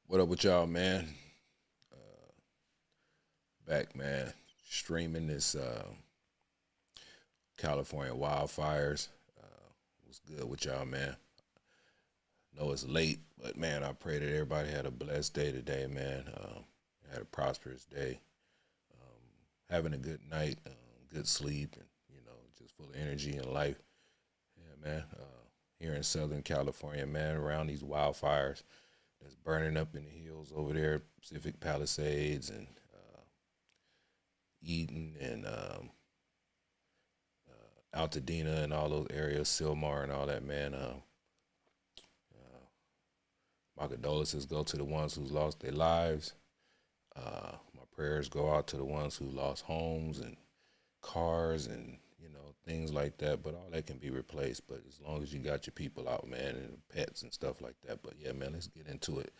What up with y'all, man? Back, man. Streaming this California wildfires. What's good with y'all, man? Know it's late, but man, I pray that everybody had a blessed day today, man. Had a prosperous day. Having a good night, good sleep, and just full of energy and life. Yeah, man. Here in Southern California, man, around these wildfires that's burning up in the hills over there, Pacific Palisades and Eden and Altadena and all those areas, Sylmar and all that, man. My condolences go to the ones who lost their lives. My prayers go out to the ones who lost homes and cars and things like that, but all that can be replaced. But as long as you got your people out, man, and pets and stuff like that. But yeah, man, let's get into it.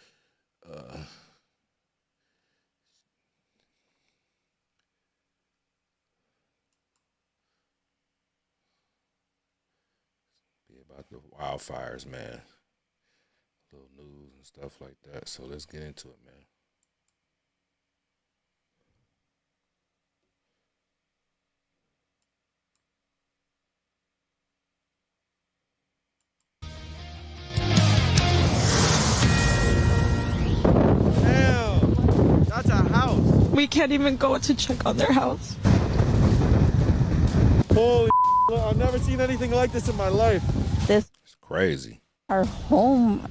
Be about the wildfires, man. Little news and stuff like that. So let's get into it, man. That's a house. We can't even go to check on their house. Holy I've never seen anything like this in my life. It's crazy. Our home.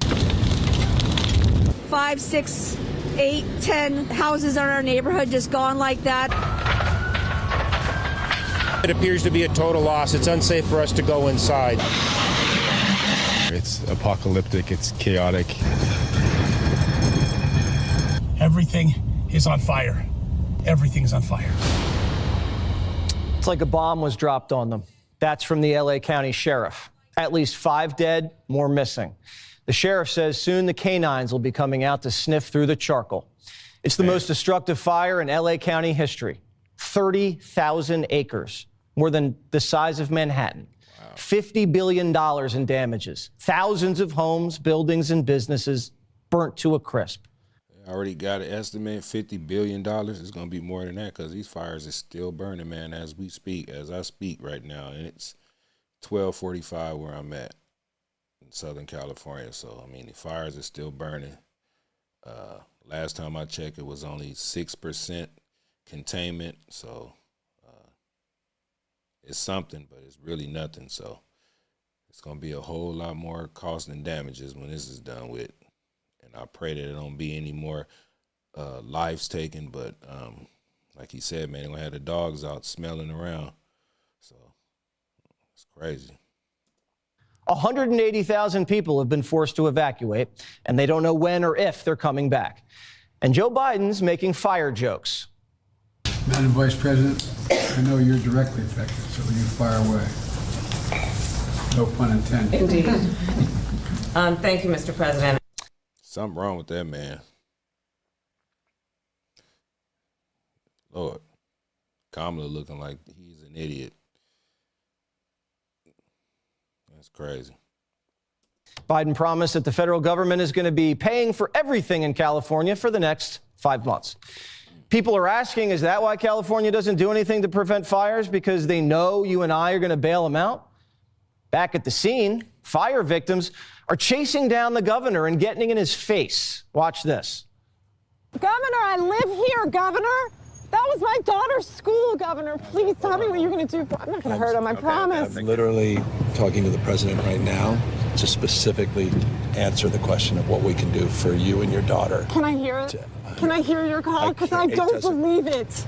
5, 6, 8, 10 houses in our neighborhood just gone like that. It appears to be a total loss. It's unsafe for us to go inside. It's apocalyptic. It's chaotic. Everything is on fire. Everything's on fire. It's like a bomb was dropped on them. That's from the LA County Sheriff. At least 5 dead, more missing. The sheriff says soon the canines will be coming out to sniff through the charcoal. It's the most destructive fire in LA County history. 30,000 acres, more than the size of Manhattan. Wow. $50 billion in damages. Thousands of homes, buildings, and businesses burnt to a crisp. I already got an estimate, $50 billion. It's going to be more than that because these fires are still burning, man, as we speak, as I speak right now. And it's 12:45 where I'm at in Southern California. So, I mean, the fires are still burning. Last time I checked, it was only 6% containment. So it's something, but it's really nothing. So it's going to be a whole lot more cost and damages when this is done with. And I pray that it don't be any more lives taken. But like he said, man, they're going to have the dogs out smelling around. So it's crazy. 180,000 people have been forced to evacuate, and they don't know when or if they're coming back. And Joe Biden's making fire jokes. Madam Vice President, I know you're directly affected, so you fire away. No pun intended. Indeed. Thank you, Mr. President. Something wrong with that man. Lord, Kamala looking like he's an idiot. That's crazy. Biden promised that the federal government is going to be paying for everything in California for the next 5 months. People are asking, is that why California doesn't do anything to prevent fires? Because they know you and I are going to bail them out? Back at the scene, fire victims are chasing down the governor and getting in his face. Watch this. Governor, I live here, Governor. That was my daughter's school, Governor. Please tell me what you're going to do. I'm not going to hurt him, I promise. I'm literally talking to the president right now to specifically answer the question of what we can do for you and your daughter. Can I hear it? Can I hear your call? Because I don't believe it.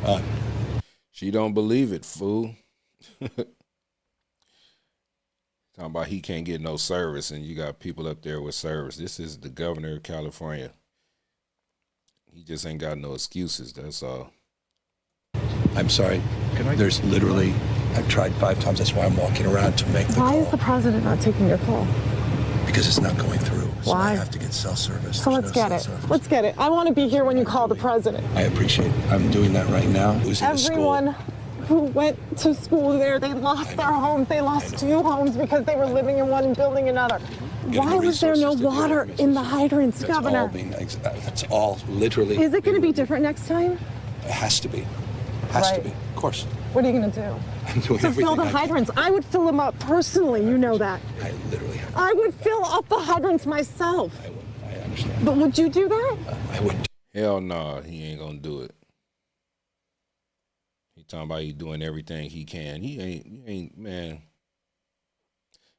She don't believe it, fool. Talking about he can't get no service, and you got people up there with service. This is the governor of California. He just ain't got no excuses, that's all. I'm sorry. There's literally, I've tried 5 times. That's why I'm walking around to make the call. Why is the president not taking your call? Because it's not going through. So Why? I have to get cell service. So let's get it. Let's get it. I want to be here when you call the president. I appreciate it. I'm doing that right now. Everyone who went to school there, they lost their homes. They lost 2 homes because they were living in one and building another. Why was there no water in the hydrants, Governor? That's all literally. Is it going to be different next time? It has to be. Has to be. Of course. What are you going to do? I'm doing To everything fill the I can. hydrants. I would fill them up personally. You know that. I literally have. I would fill up the hydrants myself. I understand. But would you do that? I wouldn't. Hell no, he ain't gonna do it. He talking about he doing everything he can. He ain't, man.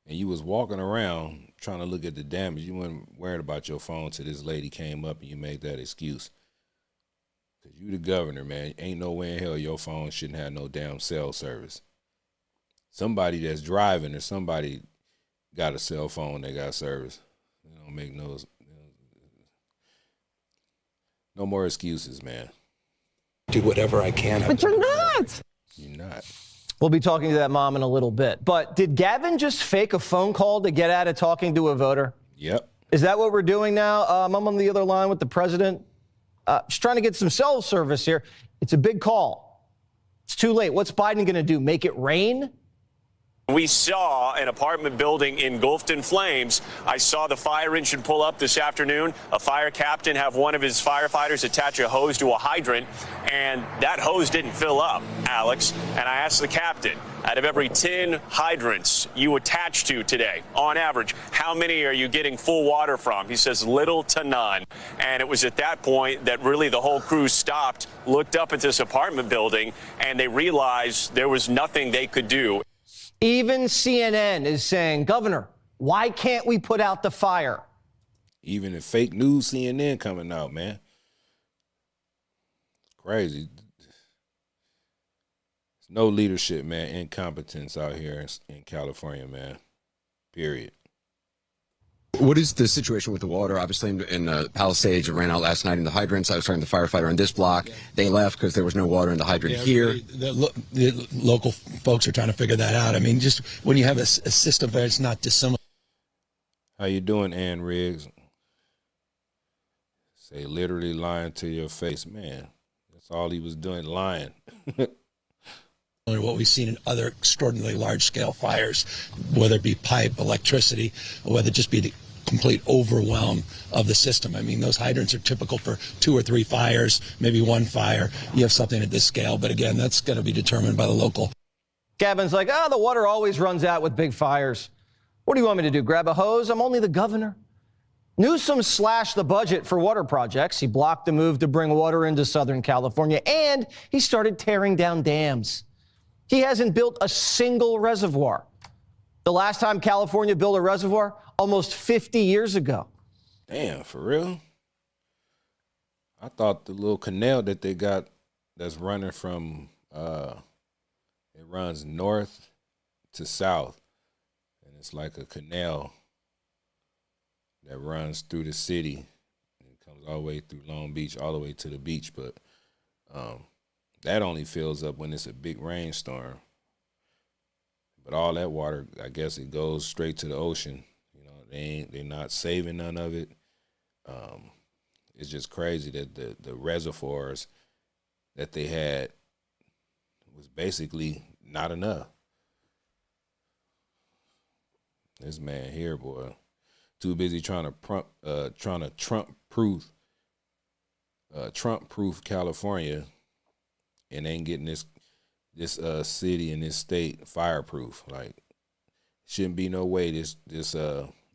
And you was walking around trying to look at the damage. You weren't worried about your phone till this lady came up and you made that excuse. Because you the governor, man. Ain't no way in hell your phone shouldn't have no damn cell service. Somebody that's driving or somebody got a cell phone, they got service. They don't make no more excuses, man. Do whatever I can. But you're not. You're not. We'll be talking to that mom in a little bit. But did Gavin just fake a phone call to get out of talking to a voter? Yep. Is that what we're doing now? I'm on the other line with the president. Just trying to get some cell service here. It's a big call. It's too late. What's Biden going to do? Make it rain? We saw an apartment building engulfed in flames. I saw the fire engine pull up this afternoon. A fire captain have one of his firefighters attach a hose to a hydrant, and that hose didn't fill up, Alex. And I asked the captain, out of every 10 hydrants you attach to today, on average, how many are you getting full water from? He says little to none. And it was at that point that really the whole crew stopped, looked up at this apartment building, and they realized there was nothing they could do. Even CNN is saying, Governor, why can't we put out the fire? Even the fake news CNN coming out, man. It's crazy. There's no leadership, man. Incompetence out here in California, man. Period. What is the situation with the water? Obviously, in Palisades, it ran out last night in the hydrants. I was talking to the firefighter on this block. They left because there was no water in the hydrant here. The local folks are trying to figure that out. I mean, just when you have a system there, it's not dissimilar. How you doing, Ann Riggs? Say literally lying to your face. Man, that's all he was doing, lying. What we've seen in other extraordinarily large-scale fires, whether it be pipe, electricity, or whether it just be the complete overwhelm of the system. I mean, those hydrants are typical for 2 or 3 fires, maybe 1 fire. You have something at this scale, but again, that's going to be determined by the local. Gavin's like, the water always runs out with big fires. What do you want me to do, grab a hose? I'm only the governor. Newsom slashed the budget for water projects. He blocked the move to bring water into Southern California, and he started tearing down dams. He hasn't built a single reservoir. The last time California built a reservoir, almost 50 years ago. Damn, for real? I thought the little canal that they got that's running from, it runs north to south. And it's like a canal that runs through the city. It comes all the way through Long Beach, all the way to the beach. But that only fills up when it's a big rainstorm. But all that water, I guess it goes straight to the ocean. You know, they're not saving none of it. It's just crazy that the reservoirs that they had was basically not enough. This man here, boy, too busy trying to Trump-proof California, and ain't getting this city and this state fireproof. Like, shouldn't be no way this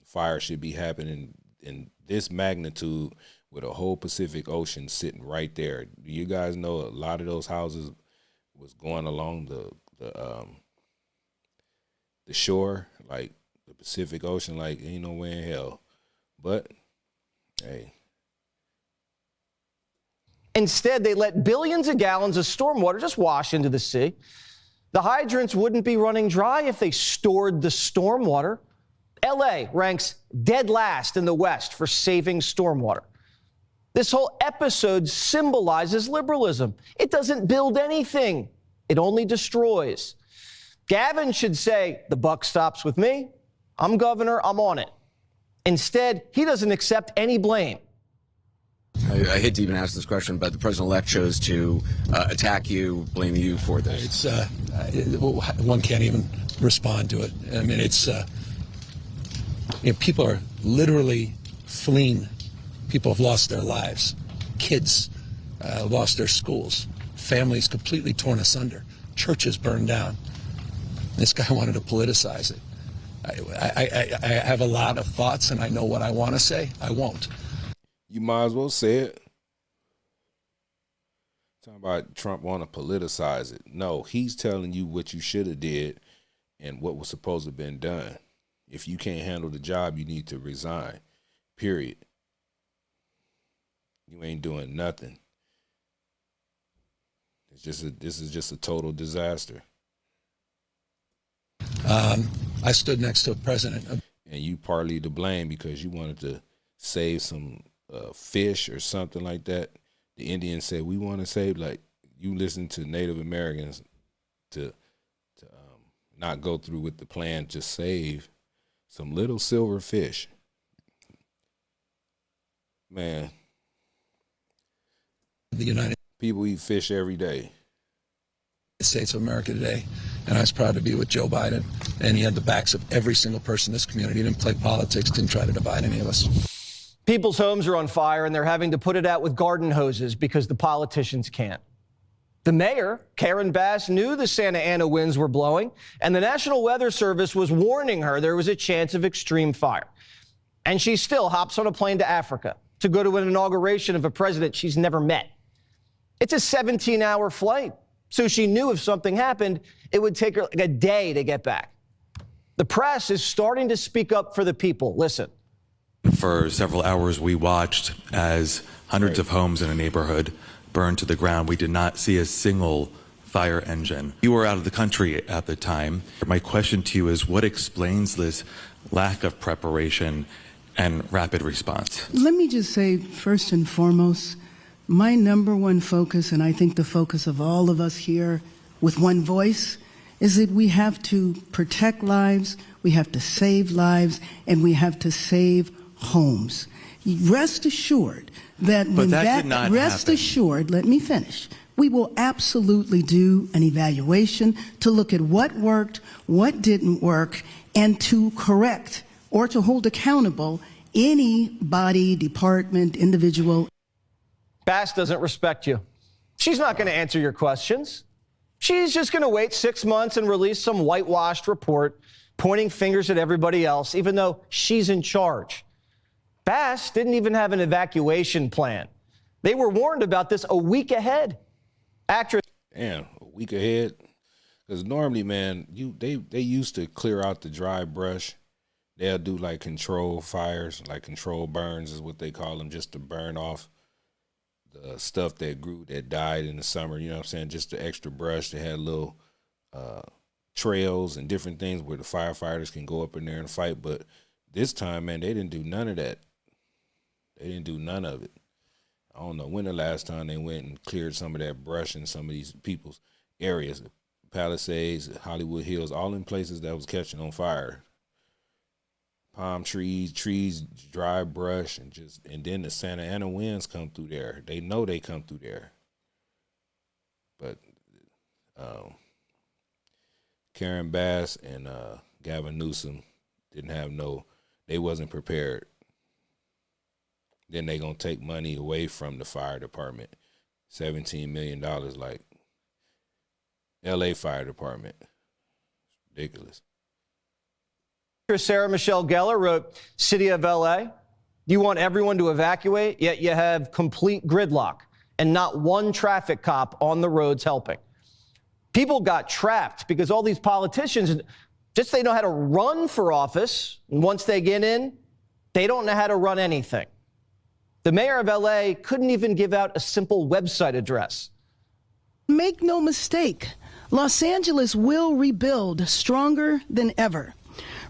fire should be happening in this magnitude with a whole Pacific Ocean sitting right there. Do you guys know a lot of those houses was going along the shore, like the Pacific Ocean? Like, ain't no way in hell. But hey. Instead, they let billions of gallons of stormwater just wash into the sea. The hydrants wouldn't be running dry if they stored the stormwater. LA ranks dead last in the West for saving stormwater. This whole episode symbolizes liberalism. It doesn't build anything. It only destroys. Gavin should say, the buck stops with me. I'm governor. I'm on it. Instead, he doesn't accept any blame. I hate to even ask this question, but the president-elect chose to attack you, blame you for this. It's one can't even respond to it. I mean, it's People are literally fleeing. People have lost their lives. Kids lost their schools. Families completely torn asunder. Churches burned down. This guy wanted to politicize it. I have a lot of thoughts, and I know what I want to say. I won't. You might as well say it. Talking about Trump want to politicize it. No, he's telling you what you should have did and what was supposed to have been done. If you can't handle the job, you need to resign. Period. You ain't doing nothing. This is just a total disaster. I stood next to a president. And you partly to blame because you wanted to save some fish or something like that. The Indians said, we want to save, like, you listen to Native Americans to not go through with the plan to save some little silver fish. Man. The United People eat fish every day. States of America today, and I was proud to be with Joe Biden, and he had the backs of every single person in this community. He didn't play politics, didn't try to divide any of us. People's homes are on fire, and they're having to put it out with garden hoses because the politicians can't. The mayor, Karen Bass, knew the Santa Ana winds were blowing, and the National Weather Service was warning her there was a chance of extreme fire. And she still hops on a plane to Africa to go to an inauguration of a president she's never met. It's a 17-hour flight, so she knew if something happened, it would take her like a day to get back. The press is starting to speak up for the people. Listen. For several hours, we watched as hundreds of homes in a neighborhood burned to the ground. We did not see a single fire engine. You were out of the country at the time. My question to you is, what explains this lack of preparation and rapid response? Let me just say, first and foremost, my number one focus, and I think the focus of all of us here with one voice, is that we have to protect lives, we have to save lives, and we have to save homes. Rest assured that when rest assured, let me finish. We will absolutely do an evaluation to look at what worked, what didn't work, and to correct or to hold accountable any body, department, individual. Bass doesn't respect you. She's not going to answer your questions. She's just going to wait 6 months and release some whitewashed report pointing fingers at everybody else, even though she's in charge. Bass didn't even have an evacuation plan. They were warned about this a week ahead. Actress. Damn, a week ahead? Because normally, man, they used to clear out the dry brush. They'll do like control fires, like control burns is what they call them, just to burn off the stuff that grew, that died in the summer, you know what I'm saying? Just the extra brush. They had little trails and different things where the firefighters can go up in there and fight. But this time, man, they didn't do none of that. They didn't do none of it. I don't know when the last time they went and cleared some of that brush in some of these people's areas, Palisades, Hollywood Hills, all in places that was catching on fire. Palm trees, dry brush, and then the Santa Ana winds come through there. They know they come through there. But Karen Bass and Gavin Newsom they wasn't prepared. Then they gonna take money away from the fire department, $17 million, like LA Fire Department. Ridiculous. Sarah Michelle Gellar wrote, City of LA, you want everyone to evacuate, yet you have complete gridlock and not one traffic cop on the roads helping. People got trapped because all these politicians, they know how to run for office. And once they get in, they don't know how to run anything. The mayor of LA couldn't even give out a simple website address. Make no mistake, Los Angeles will rebuild stronger than ever.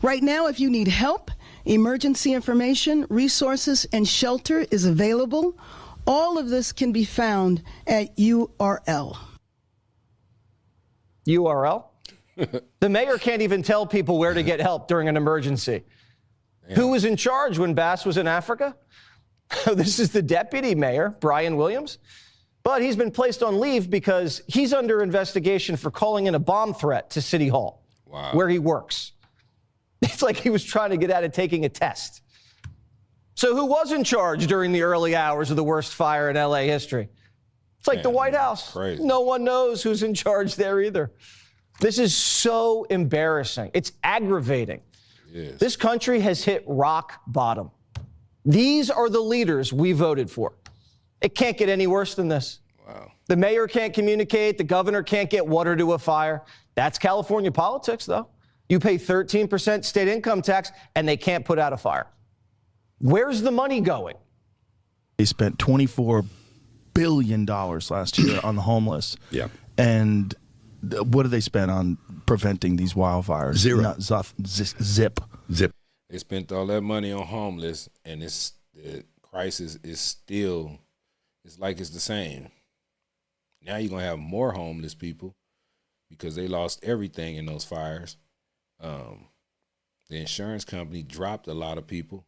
Right now, if you need help, emergency information, resources, and shelter is available. All of this can be found at URL. URL? The mayor can't even tell people where to get help during an emergency. Damn. Who was in charge when Bass was in Africa? This is the deputy mayor, Brian Williams. But he's been placed on leave because he's under investigation for calling in a bomb threat to City Hall, where he works. It's like he was trying to get out of taking a test. So who was in charge during the early hours of the worst fire in LA history? It's like the White House. Crazy. No one knows who's in charge there either. This is so embarrassing. It's aggravating. Yes. This country has hit rock bottom. These are the leaders we voted for. It can't get any worse than this. Wow. The mayor can't communicate. The governor can't get water to a fire. That's California politics, though. You pay 13% state income tax, and they can't put out a fire. Where's the money going? They spent $24 billion last year on the homeless. Yeah. And what do they spend on preventing these wildfires? Zero. Zip. They spent all that money on homeless, and the crisis is still, it's like it's the same. Now you're going to have more homeless people because they lost everything in those fires. The insurance company dropped a lot of people,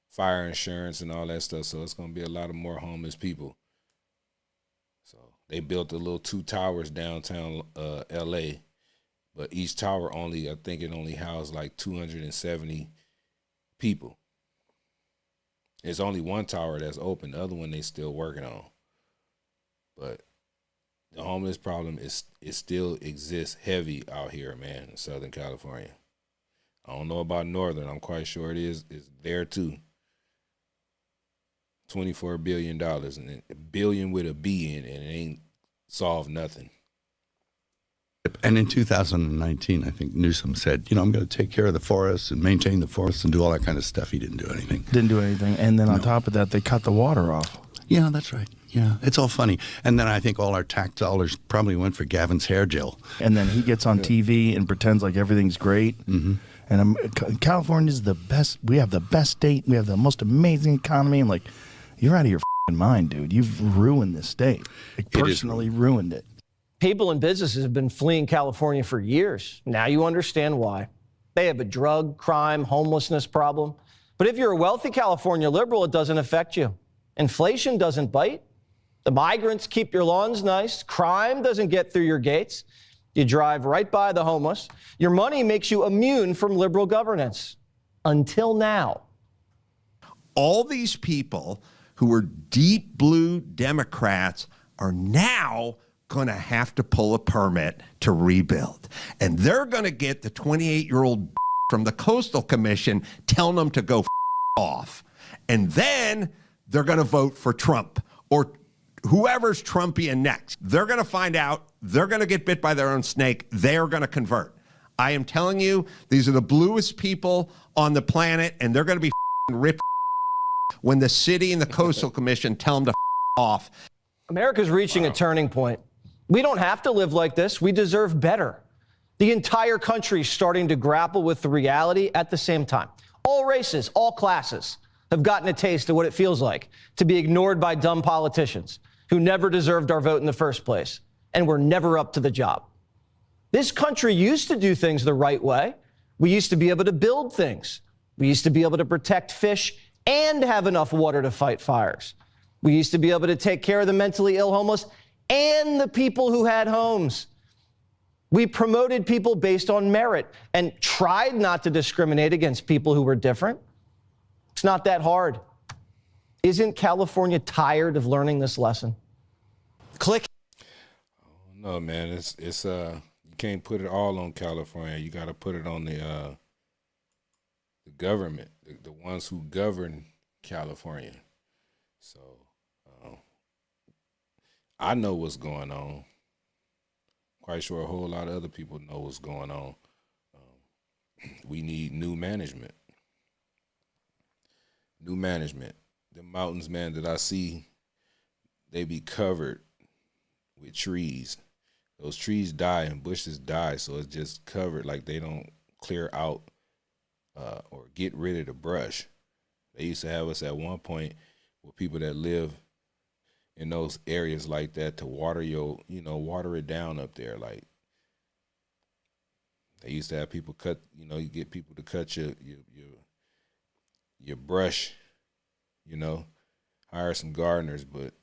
fire insurance and all that stuff, so it's going to be a lot of more homeless people. So they built the little 2 towers downtown L.A., but each tower I think it only housed like 270 people. There's only one tower that's open. The other one they still working on. But the homeless problem it still exists heavy out here, man, in Southern California. I don't know about Northern. I'm quite sure it is. It's there too. $24 billion, and a billion with a B in it, and it ain't solved nothing. And in 2019, I think Newsom said, I'm going to take care of the forests and maintain the forests and do all that kind of stuff. He didn't do anything. And then on top of that, they cut the water off. Yeah, that's right. Yeah, it's all funny. And then I think all our tax dollars probably went for Gavin's hair gel. And then he gets on TV and pretends like everything's great. Mm-hmm. And California's the best. We have the best state. We have the most amazing economy. I'm like, you're out of your mind, dude. You've ruined this state. Like, personally ruined it. People and businesses have been fleeing California for years. Now you understand why. They have a drug, crime, homelessness problem. But if you're a wealthy California liberal, it doesn't affect you. Inflation doesn't bite. The migrants keep your lawns nice. Crime doesn't get through your gates. You drive right by the homeless. Your money makes you immune from liberal governance. Until now. All these people who were deep blue Democrats are now going to have to pull a permit to rebuild. And they're going to get the 28-year-old from the Coastal Commission telling them to go off. And then they're going to vote for Trump or whoever's Trumpian next. They're going to find out. They're going to get bit by their own snake. They're going to convert. I am telling you, these are the bluest people on the planet, and they're going to be ripped when the city and the Coastal Commission tell them to off. America's reaching a turning point. We don't have to live like this. We deserve better. The entire country is starting to grapple with the reality at the same time. All races, all classes have gotten a taste of what it feels like to be ignored by dumb politicians who never deserved our vote in the first place and were never up to the job. This country used to do things the right way. We used to be able to build things. We used to be able to protect fish and have enough water to fight fires. We used to be able to take care of the mentally ill homeless and the people who had homes. We promoted people based on merit and tried not to discriminate against people who were different. It's not that hard. Isn't California tired of learning this lesson? Click. No, man, it's you can't put it all on California. You got to put it on the government, the ones who govern California. So I know what's going on. Quite sure a whole lot of other people know what's going on. We need new management. New management. The mountains, man, that I see, they be covered with trees. Those trees die and bushes die, so it's just covered, like they don't clear out or get rid of the brush. They used to have us at one point with people that live in those areas like that to water water it down up there. Like they used to have people cut, you get people to cut your brush, hire some gardeners, but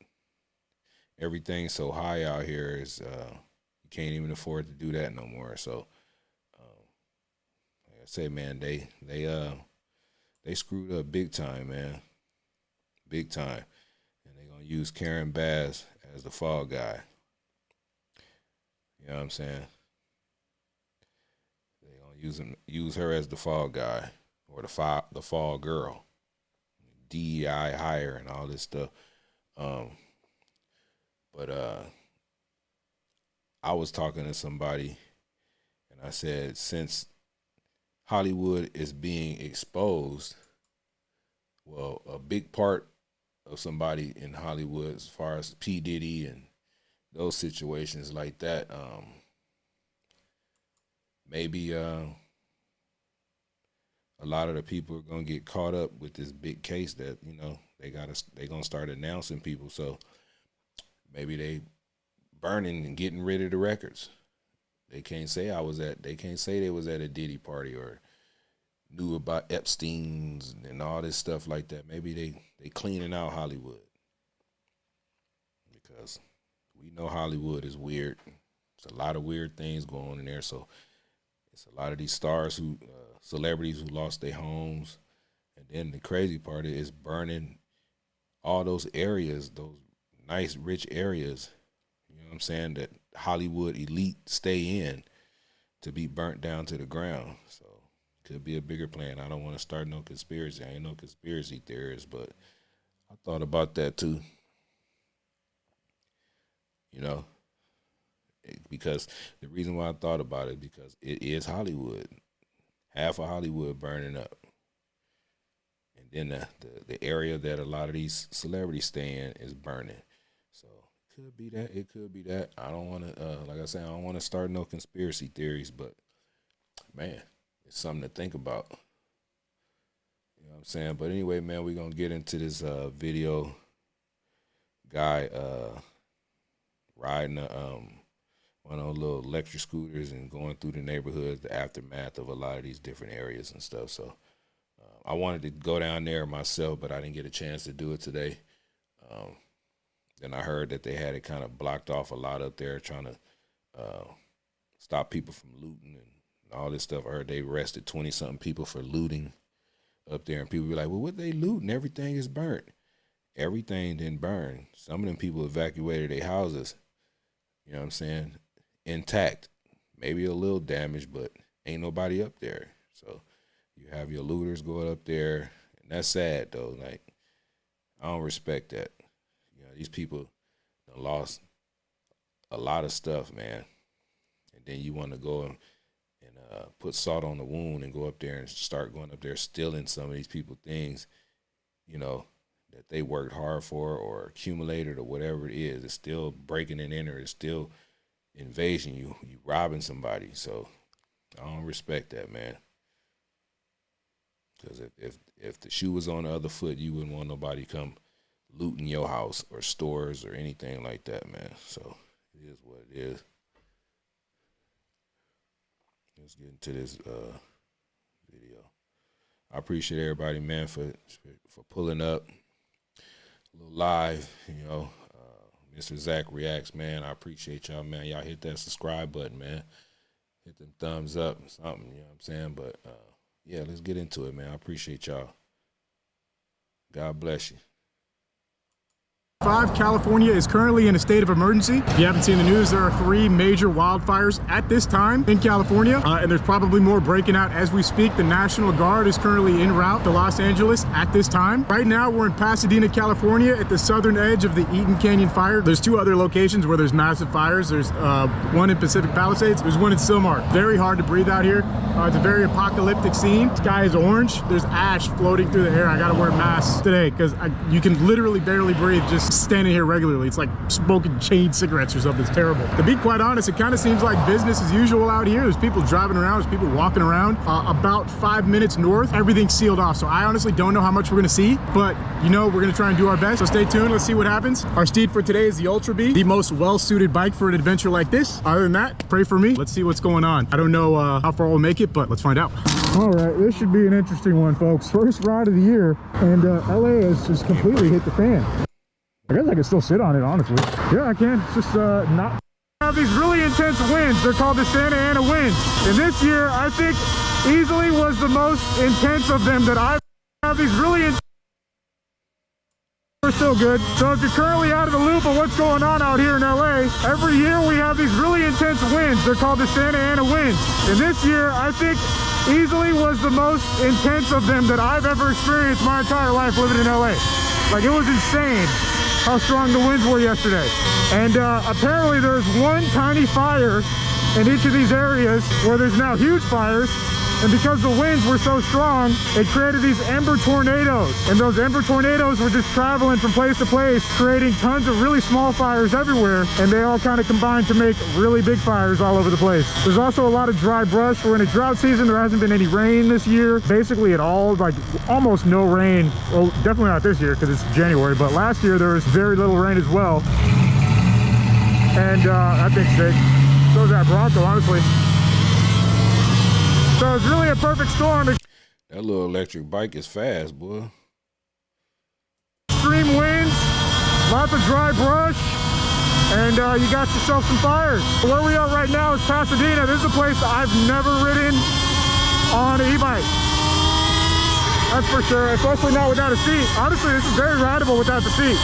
everything's so high out here is you can't even afford to do that no more. So like I say, man, they screwed up big time, man. Big time. And they're going to use Karen Bass as the fall guy. You know what I'm saying? They're going to use her as the fall guy or the fall girl. DEI hire and all this stuff. But I was talking to somebody and I said, since Hollywood is being exposed, well, a big part of somebody in Hollywood, as far as P. Diddy and those situations like that, maybe a lot of the people are gonna get caught up with this big case that, you know, they gonna start announcing people. So maybe they burning and getting rid of the records. They can't say they was at a Diddy party or knew about Epstein's and all this stuff like that. Maybe they cleaning out Hollywood, because we know Hollywood is weird. There's a lot of weird things going on in there. So it's a lot of these stars celebrities who lost their homes. And then the crazy part is burning all those areas, those nice, rich areas, you know what I'm saying, that Hollywood elite stay in, to be burnt down to the ground. So could be a bigger plan. I don't want to start no conspiracy. I ain't no conspiracy theorist, but I thought about that too. You know, because the reason why I thought about it, because it is Hollywood. Half of Hollywood burning up. And then the area that a lot of these celebrities stay in is burning. So it could be that. It could be that. I don't want to, like I said, I don't want to start no conspiracy theories, but man, it's something to think about. You know what I'm saying? But anyway, man, we're going to get into this video. Guy riding one of those little electric scooters and going through the neighborhoods, the aftermath of a lot of these different areas and stuff. So I wanted to go down there myself, but I didn't get a chance to do it today. Then I heard that they had it kind of blocked off a lot up there, trying to stop people from looting and all this stuff. I heard they arrested 20-something people for looting up there, and people be like, well, what they looting? Everything is burnt. Everything didn't burn. Some of them people evacuated their houses, you know what I'm saying, intact. Maybe a little damaged, but ain't nobody up there. So you have your looters going up there, and that's sad, though. Like, I don't respect that. You know, these people lost a lot of stuff, man. And then you want to go and put salt on the wound and go up there and start going up there stealing some of these people things, you know, that they worked hard for or accumulated or whatever it is. It's still breaking and entering. It's still invasion. You robbing somebody. So I don't respect that, man. Because if the shoe was on the other foot, you wouldn't want nobody come looting your house or stores or anything like that, man. So it is what it is. Let's get into this video. I appreciate everybody, man, for pulling up. A little live, you know. Mr. Zach Reacts, man. I appreciate y'all, man. Y'all hit that subscribe button, man. Hit them thumbs up or something, you know what I'm saying? But, yeah, let's get into it, man. I appreciate y'all. God bless you. California is currently in a state of emergency. If you haven't seen the news, there are 3 major wildfires at this time in California, and there's probably more breaking out as we speak. The National Guard is currently en route to Los Angeles at this time. Right now, we're in Pasadena, California, at the southern edge of the Eaton Canyon fire. There's 2 other locations where there's massive fires. There's one in Pacific Palisades. There's one in Silmar. Very hard to breathe out here. It's a very apocalyptic scene. Sky is orange. There's ash floating through the air. I gotta wear masks today because you can literally barely breathe just standing here regularly. It's like smoking chain cigarettes or something. It's terrible. To be quite honest, it kind of seems like business as usual out here. There's people driving around, there's people walking around. About 5 minutes north, everything's sealed off. So I honestly don't know how much we're gonna see, but you know, we're gonna try and do our best. So stay tuned, let's see what happens. Our steed for today is the Ultra Bee, the most well-suited bike for an adventure like this. Other than that, pray for me. Let's see what's going on. I don't know how far we'll make it, but let's find out. All right, this should be an interesting one, folks. First ride of the year, and LA has just completely hit the fan. I guess I can still sit on it, honestly. Yeah, I can. It's just not. We have these really intense winds. They're called the Santa Ana winds. And this year, I think easily was the most intense of them that I've had. These really intense. We're still good. So if you're currently out of the loop of what's going on out here in LA, every year we have these really intense winds. They're called the Santa Ana winds. And this year, I think easily was the most intense of them that I've ever experienced my entire life living in LA. Like, it was insane how strong the winds were yesterday. And apparently there's one tiny fire in each of these areas where there's now huge fires. And because the winds were so strong, it created these ember tornadoes. And those ember tornadoes were just traveling from place to place, creating tons of really small fires everywhere. And they all kind of combined to make really big fires all over the place. There's also a lot of dry brush. We're in a drought season. There hasn't been any rain this year, basically at all, like almost no rain. Well, definitely not this year because it's January, but last year there was very little rain as well. And that thing's sick. So is that Bronco, honestly. So it's really a perfect storm. That little electric bike is fast, boy. Extreme winds, lots of dry brush, and you got yourself some fires. Where we are right now is Pasadena. This is a place I've never ridden on an e-bike. That's for sure, especially not without a seat. Honestly, this is very rideable without the seat.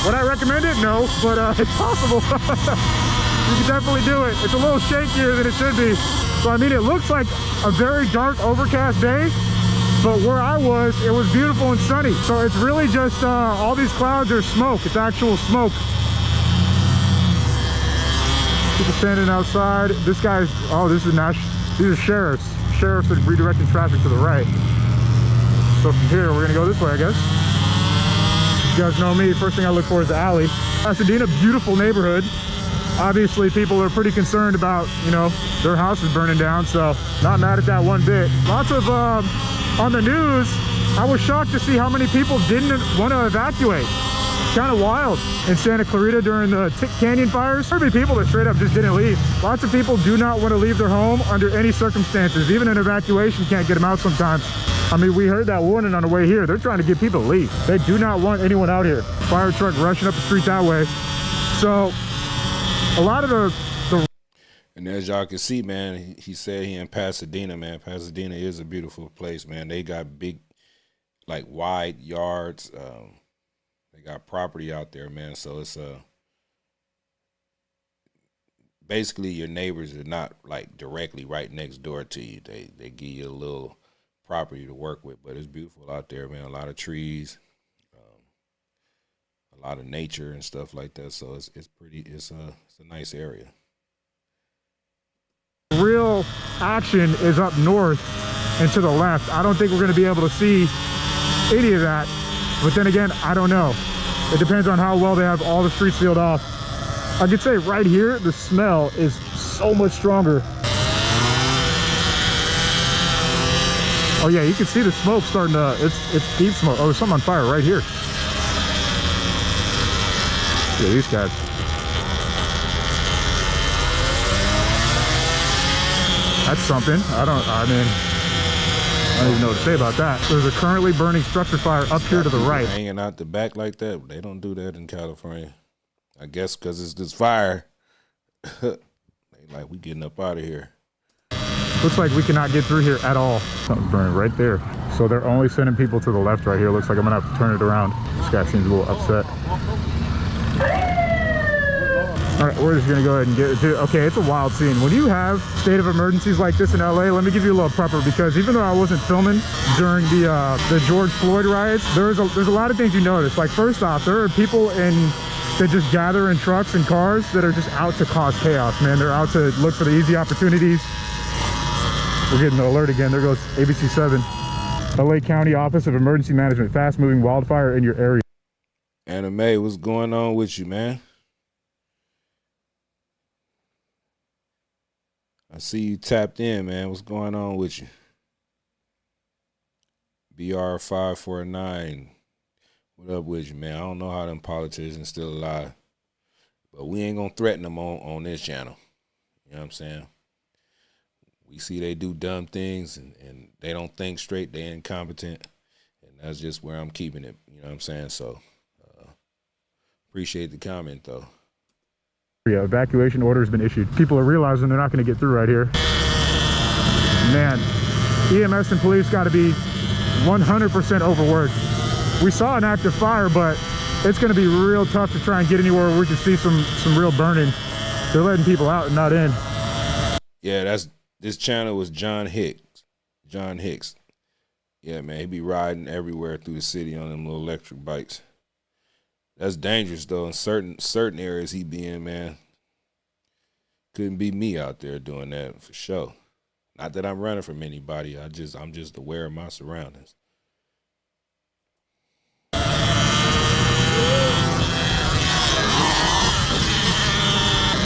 Would I recommend it? No, but it's possible. You can definitely do it. It's a little shakier than it should be. So, I mean, it looks like a very dark, overcast day, but where I was, it was beautiful and sunny. So it's really just all these clouds are smoke. It's actual smoke. People standing outside. This guy's, oh, this is these are sheriffs. Sheriffs that are redirecting traffic to the right. So from here, we're gonna go this way, I guess. You guys know me, first thing I look for is the alley. Pasadena, beautiful neighborhood. Obviously, people are pretty concerned about, you know, their house is burning down, so not mad at that one bit. Lots of, on the news, I was shocked to see how many people didn't want to evacuate. Kind of wild. In Santa Clarita during the Tick Canyon fires, there would be people that straight up just didn't leave. Lots of people do not want to leave their home under any circumstances. Even an evacuation can't get them out sometimes. I mean, we heard that warning on the way here. They're trying to get people to leave. They do not want anyone out here. Fire truck rushing up the street that way. So, a lot of the and as y'all can see, man, he said he in Pasadena, man. Pasadena is a beautiful place, man. They got big, like, wide yards. They got property out there, man. So it's basically your neighbors are not like directly right next door to you. They give you a little property to work with, but it's beautiful out there, man. A lot of trees. A lot of nature and stuff like that, so it's a nice area. Real action is up north and to the left. I don't think we're going to be able to see any of that, but then again, I don't know. It depends on how well they have all the streets sealed off. I could say right here, the smell is so much stronger. Oh yeah, you can see the smoke starting to, it's deep smoke. Oh, there's something on fire right here. Yeah, these guys. That's something. I don't even know what to say about that. There's a currently burning structure fire up here to the right. Hanging out the back like that. They don't do that in California. I guess because it's this fire. They like, we getting up out of here. Looks like we cannot get through here at all. Something's burning right there. So they're only sending people to the left right here. Looks like I'm gonna have to turn it around. This guy seems a little upset. All right, we're just gonna go ahead and get to, okay, it's a wild scene. When you have state of emergencies like this in LA, let me give you a little prepper, because even though I wasn't filming during the George Floyd riots, there's a lot of things you notice. Like, first off, there are people that just gather in trucks and cars that are just out to cause chaos, man. They're out to look for the easy opportunities. We're getting the alert again. There goes ABC 7. LA County Office of Emergency Management, fast moving wildfire in your area. Anime, what's going on with you, man? I see you tapped in, man. What's going on with you? BR549. What up with you, man? I don't know how them politicians still alive, but we ain't gonna threaten them on this channel. You know what I'm saying? We see they do dumb things and they don't think straight. They're incompetent, and that's just where I'm keeping it. You know what I'm saying? So appreciate the comment, though. Yeah, evacuation order has been issued. People are realizing they're not going to get through right here. Man, EMS and police got to be 100% overworked. We saw an active fire, but it's going to be real tough to try and get anywhere where we can see some real burning. They're letting people out and not in. Yeah, this channel was John Hicks. John Hicks. Yeah, man, he be riding everywhere through the city on them little electric bikes. That's dangerous though. In certain areas he be in, man. Couldn't be me out there doing that for sure. Not that I'm running from anybody. I'm just aware of my surroundings.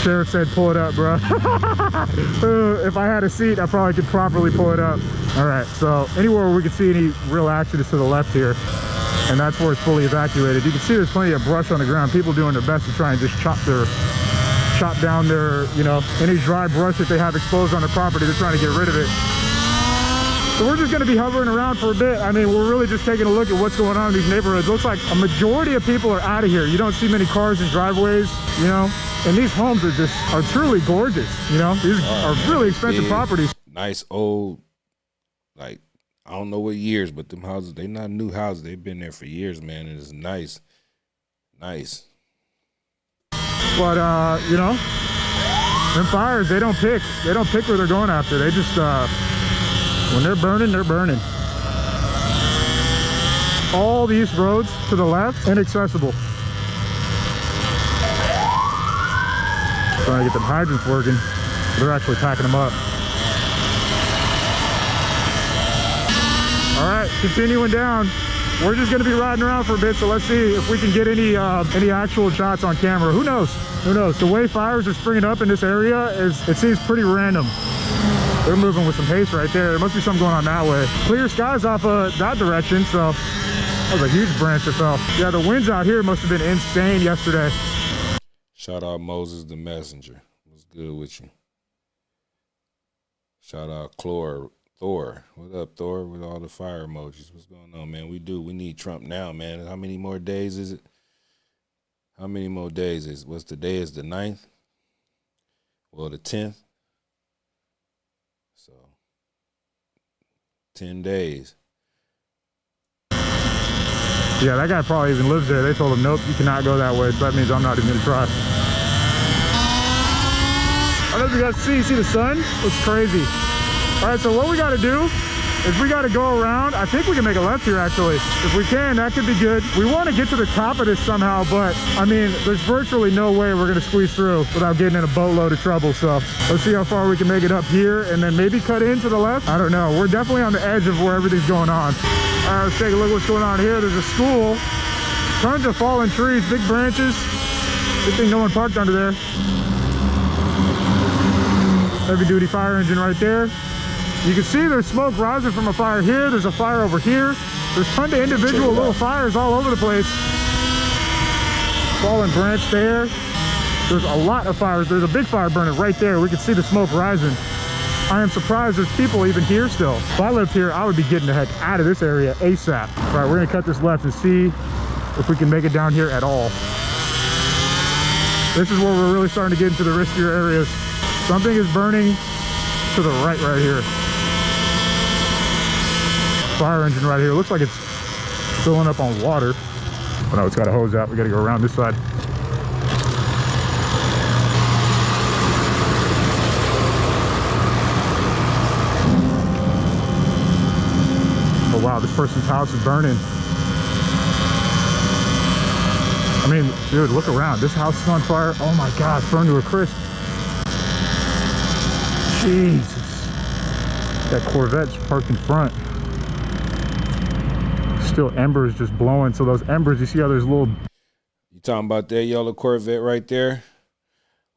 Sheriff said pull it up, bro. If I had a seat, I probably could properly pull it up. All right, so anywhere where we can see any real action is to the left here, and that's where it's fully evacuated. You can see there's plenty of brush on the ground. People doing their best to try and just chop down their, you know, any dry brush that they have exposed on their property. They're trying to get rid of it. So we're just going to be hovering around for a bit. I mean, we're really just taking a look at what's going on in these neighborhoods. Looks like a majority of people are out of here. You don't see many cars and driveways, you know, and these homes are truly gorgeous, you know. These are really expensive properties. Nice old, like, I don't know what years, but them houses, they not new houses. They've been there for years, man. And it's nice. Nice. But, you know, them fires, they don't pick. They don't pick where they're going after. They just, when they're burning, they're burning. All these roads to the left, inaccessible. Trying to get them hydrants working. They're actually packing them up. All right, continuing down. We're just going to be riding around for a bit, so let's see if we can get any actual shots on camera. Who knows? Who knows? The way fires are springing up in this area it seems pretty random. They're moving with some haste right there. There must be something going on that way. Clear skies off of that direction, so that was a huge branch that fell. Yeah, the winds out here must have been insane yesterday. Shout out Moses the Messenger. What's good with you? Shout out Thor. What up, Thor? With all the fire emojis. What's going on, man? We need Trump now, man. How many more days is it? How many more days is what's today is the 9th? Well, the 10th. So 10 days. Yeah, that guy probably even lives there. They told him, nope, you cannot go that way. So that means I'm not even gonna try. I don't know if you guys see the sun? It's crazy. All right, so what we gotta do is we gotta go around. I think we can make a left here, actually. If we can, that could be good. We wanna get to the top of this somehow, but I mean, there's virtually no way we're gonna squeeze through without getting in a boatload of trouble. So let's see how far we can make it up here and then maybe cut in to the left. I don't know. We're definitely on the edge of where everything's going on. All right, let's take a look at what's going on here. There's a school, tons of fallen trees, big branches. Good thing no one parked under there. Heavy duty fire engine right there. You can see there's smoke rising from a fire here. There's a fire over here. There's tons of individual little fires all over the place. Fallen branch there. There's a lot of fires. There's a big fire burning right there. We can see the smoke rising. I am surprised there's people even here still. If I lived here, I would be getting the heck out of this area ASAP. All right, we're gonna cut this left and see if we can make it down here at all. This is where we're really starting to get into the riskier areas. Something is burning to the right here. Fire engine right here. Looks like it's filling up on water. Oh no, it's got a hose out. We gotta go around this side. Oh wow, this person's house is burning. I mean, dude, look around. This house is on fire. Oh my God, it's burned to a crisp. Jesus. That Corvette's parked in front. Still embers just blowing. So those embers, you see how there's little... You talking about that yellow Corvette right there?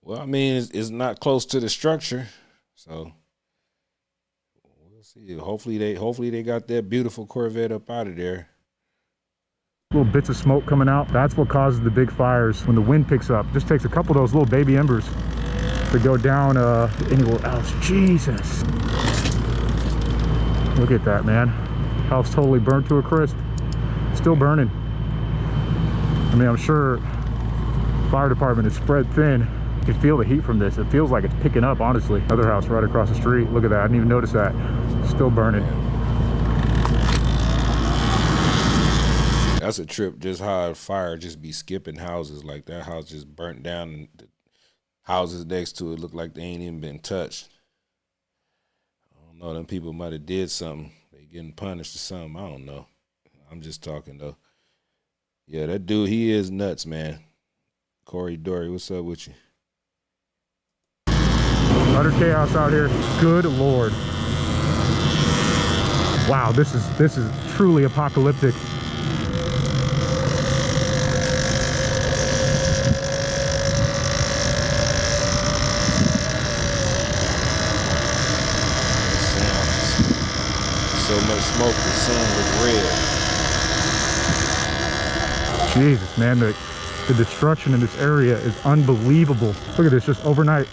Well, I mean, it's not close to the structure. So we'll see. Hopefully they got that beautiful Corvette up out of there. Little bits of smoke coming out. That's what causes the big fires when the wind picks up. Just takes a couple of those little baby embers to go down anywhere else. Jesus. Look at that, man. House totally burnt to a crisp. Still burning. I mean, I'm sure fire department is spread thin. You can feel the heat from this. It feels like it's picking up, honestly. Another house right across the street. Look at that. I didn't even notice that. still burning. That's a trip, just how a fire just be skipping houses. Like that house just burnt down and the houses next to it look like they ain't even been touched. I don't know, them people might have did something. They getting punished or something, I don't know. I'm just talking though. Yeah, that dude, he is nuts, man. Corey Dory, what's up with you? Utter chaos out here. Good Lord. Wow, this is truly apocalyptic. So much smoke, the sun look red. Jesus, man, the destruction in this area is unbelievable. Look at this, just overnight.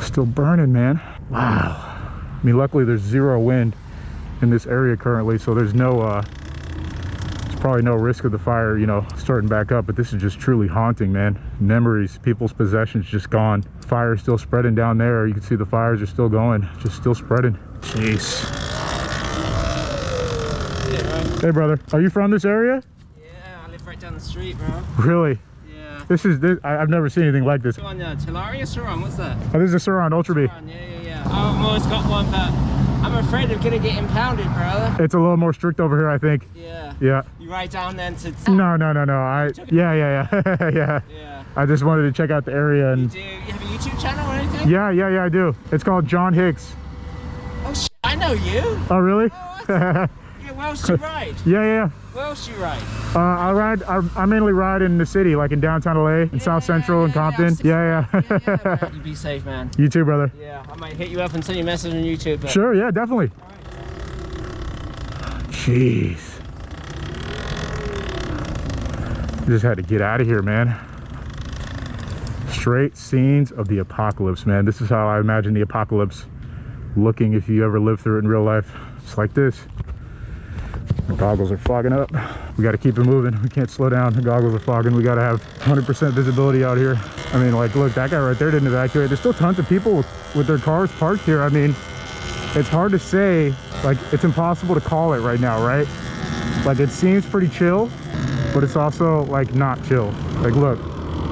Still burning, man. Wow. I mean, luckily there's zero wind in this area currently, so there's no, there's probably no risk of the fire, you know, starting back up, but this is just truly haunting, man. Memories, people's possessions just gone. Fire still spreading down there. You can see the fires are still going, just still spreading. Jeez. Hey, brother, are you from this area? Yeah, I live right down the street, bro. Really? Yeah. I've never seen anything like this. On Telaria Suron, what's that? Oh, this is a Suron Ultra B. Yeah. I've always got one, but I'm afraid of gonna get impounded, bro. It's a little more strict over here, I think. Yeah. Yeah. You ride down then to... No. Yeah. I just wanted to check out the area and... You have a YouTube channel or anything? Yeah, I do. It's called John Hicks. Oh, I know you. Oh, really? Yeah, where else do you ride? Yeah. Where else do you ride? I mainly ride in the city, like in downtown LA, in South Central and Compton. Yeah. You be safe, man. You too, brother. Yeah, I might hit you up and send you a message on YouTube. But... Sure, yeah, definitely. Jeez. Just had to get out of here, man. Straight scenes of the apocalypse, man. This is how I imagine the apocalypse looking if you ever lived through it in real life. Just like this. The goggles are fogging up. We got to keep it moving. We can't slow down. The goggles are fogging. We got to have 100% visibility out here. I mean, like, look, that guy right there didn't evacuate. There's still tons of people with their cars parked here. I mean, it's hard to say, like, it's impossible to call it right now, right? Like, it seems pretty chill, but it's also, like, not chill. Like, look,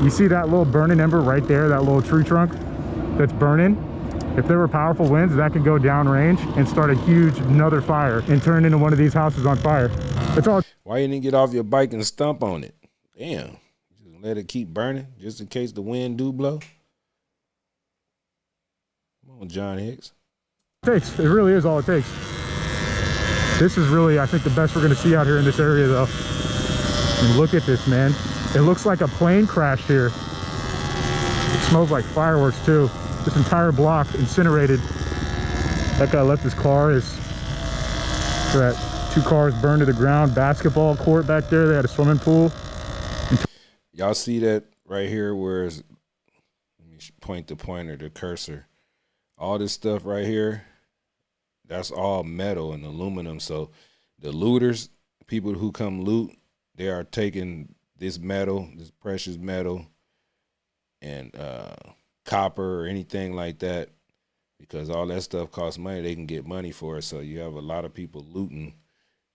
you see that little burning ember right there, that little tree trunk that's burning? If there were powerful winds, that could go downrange and start a huge another fire and turn into one of these houses on fire. It's all. Why you didn't get off your bike and stump on it? Damn. Just let it keep burning just in case the wind do blow. Come on, John Hicks. It really is all it takes. This is really, I think, the best we're going to see out here in this area, though. And look at this, man. It looks like a plane crashed here. It smells like fireworks, too. This entire block incinerated. That guy left his car. That 2 cars burned to the ground. Basketball court back there. They had a swimming pool. Y'all see that right here where it's, let me point the pointer, the cursor. All this stuff right here, that's all metal and aluminum. So the looters, people who come loot, they are taking this metal, this precious metal, and copper or anything like that, because all that stuff costs money. They can get money for it. So you have a lot of people looting.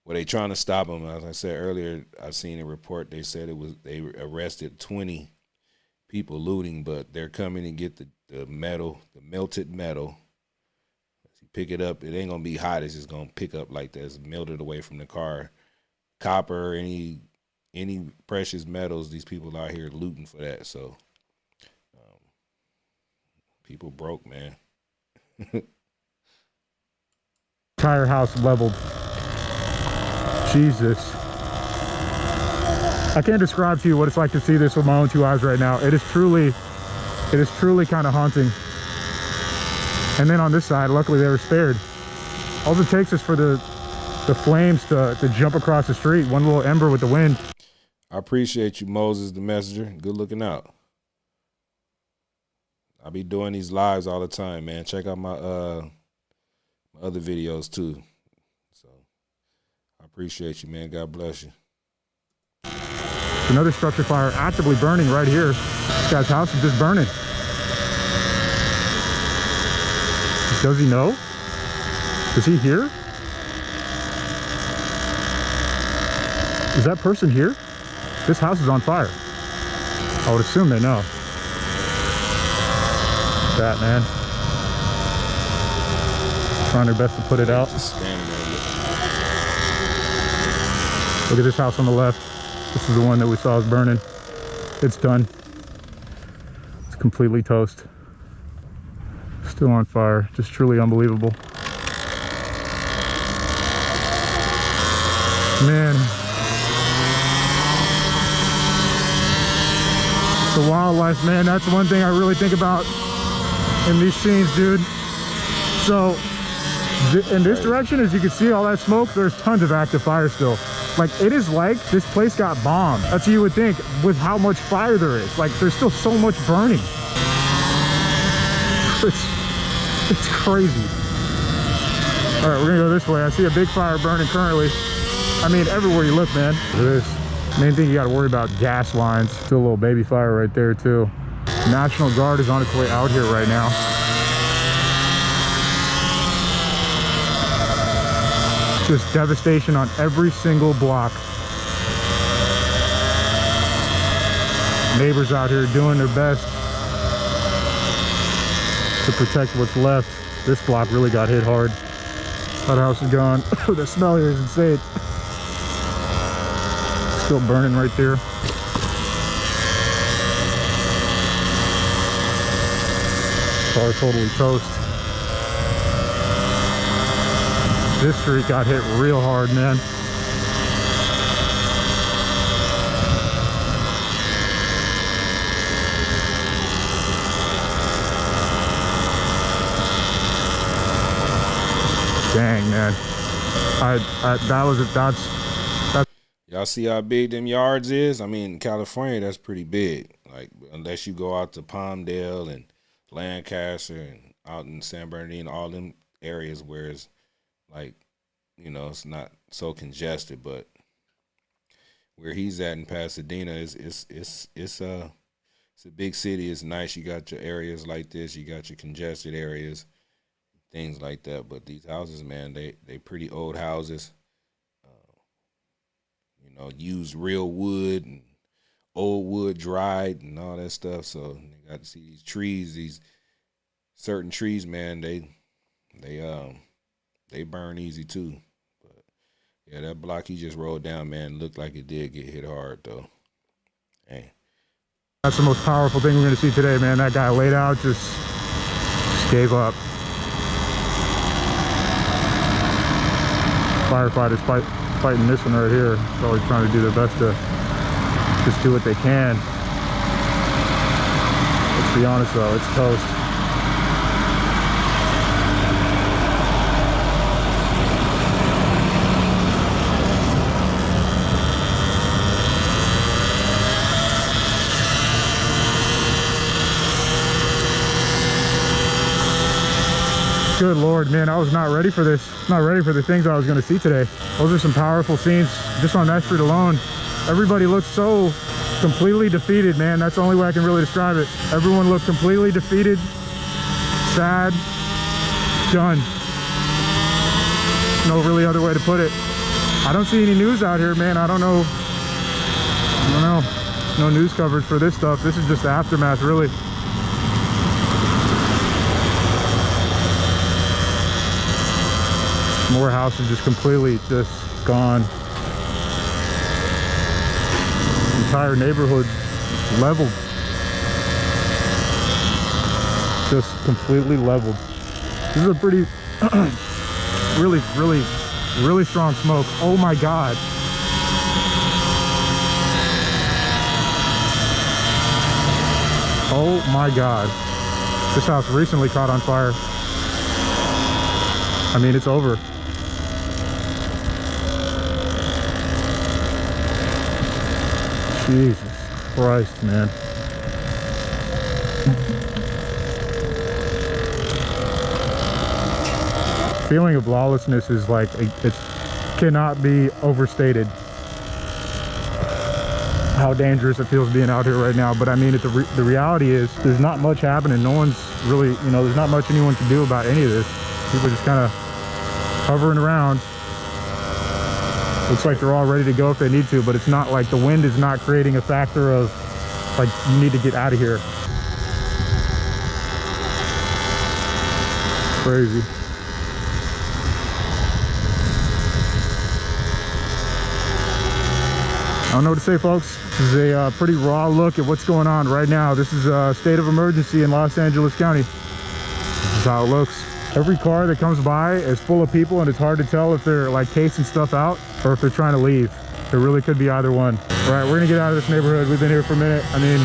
Well, they trying to stop them. As I said earlier, I seen a report. They said they arrested 20 people looting, but they're coming to get the metal, the melted metal. You pick it up, it ain't gonna be hot. It's just gonna pick up like that. It's melted away from the car. Copper, any precious metals. These people out here looting for that. So. People broke, man. Entire house leveled. Jesus. I can't describe to you what it's like to see this with my own 2 eyes right now. It is truly kind of haunting. And then on this side, luckily they were spared. All it takes is for the flames to jump across the street. One little ember with the wind. I appreciate you, Moses the Messenger. Good looking out. I'll be doing these lives all the time, man. Check out my my other videos too. So I appreciate you, man. God bless you. Another structure fire actively burning right here. This guy's house is just burning. Does he know? Is he here? Is that person here? This house is on fire. I would assume they know. That, man. Trying their best to put it out. Look at this house on the left. This is the one that we saw is burning. It's done. It's completely toast. Still on fire. Just truly unbelievable. Man. The wildlife, man, that's one thing I really think about in these scenes, dude. So, in this direction, as you can see all that smoke, there's tons of active fire still. Like, it is like this place got bombed. That's what you would think with how much fire there is. Like, there's still so much burning. It's crazy. All right, we're gonna go this way. I see a big fire burning currently. I mean, everywhere you look, man. Look at this. Main thing you gotta worry about, gas lines. Still a little baby fire right there too. National Guard is on its way out here right now. Just devastation on every single block. Neighbors out here doing their best to protect what's left. This block really got hit hard. That house is gone. The smell here is insane. Still burning right there. Car totally toast. This street got hit real hard, man. Dang, man. That's Y'all see how big them yards is? I mean, in California, that's pretty big. Like, unless you go out to Palmdale and Lancaster and out in San Bernardino, all them areas where it's like, you know, it's not so congested. But where he's at in Pasadena it's a big city. It's nice. You got your areas like this. You got your congested areas, things like that. But these houses, man, they pretty old houses. You know, use real wood and old wood dried and all that stuff. So you got to see these trees, these certain trees, man, they burn easy too. But yeah, that block he just rolled down, man, looked like it did get hit hard though. Hey. That's the most powerful thing we're gonna see today, man. That guy laid out, just gave up. Firefighters fighting this one right here. Probably trying to do their best to just do what they can. Let's be honest though, it's toast. Good Lord, man, I was not ready for this. Not ready for the things I was going to see today. Those are some powerful scenes just on that street alone. Everybody looked so completely defeated, man. That's the only way I can really describe it. Everyone looked completely defeated, sad, done. No really other way to put it. I don't see any news out here, man. I don't know. No news coverage for this stuff. This is just the aftermath, really. More houses just completely just gone. Entire neighborhood leveled. Just completely leveled. This is a pretty, really strong smoke. Oh my God. Oh my God. This house recently caught on fire. I mean, it's over. Jesus Christ, man. Feeling of lawlessness is like, it cannot be overstated how dangerous it feels being out here right now. But I mean, the reality is there's not much happening. No one's really, there's not much anyone can do about any of this. People just kind of hovering around. Looks like they're all ready to go if they need to, but it's not like the wind is not creating a factor of like you need to get out of here. Crazy. I don't know what to say, folks. This is a pretty raw look at what's going on right now. This is a state of emergency in Los Angeles County. This is how it looks. Every car that comes by is full of people, and it's hard to tell if they're like casing stuff out or if they're trying to leave. It really could be either one. All right, we're gonna get out of this neighborhood. We've been here for a minute. I mean,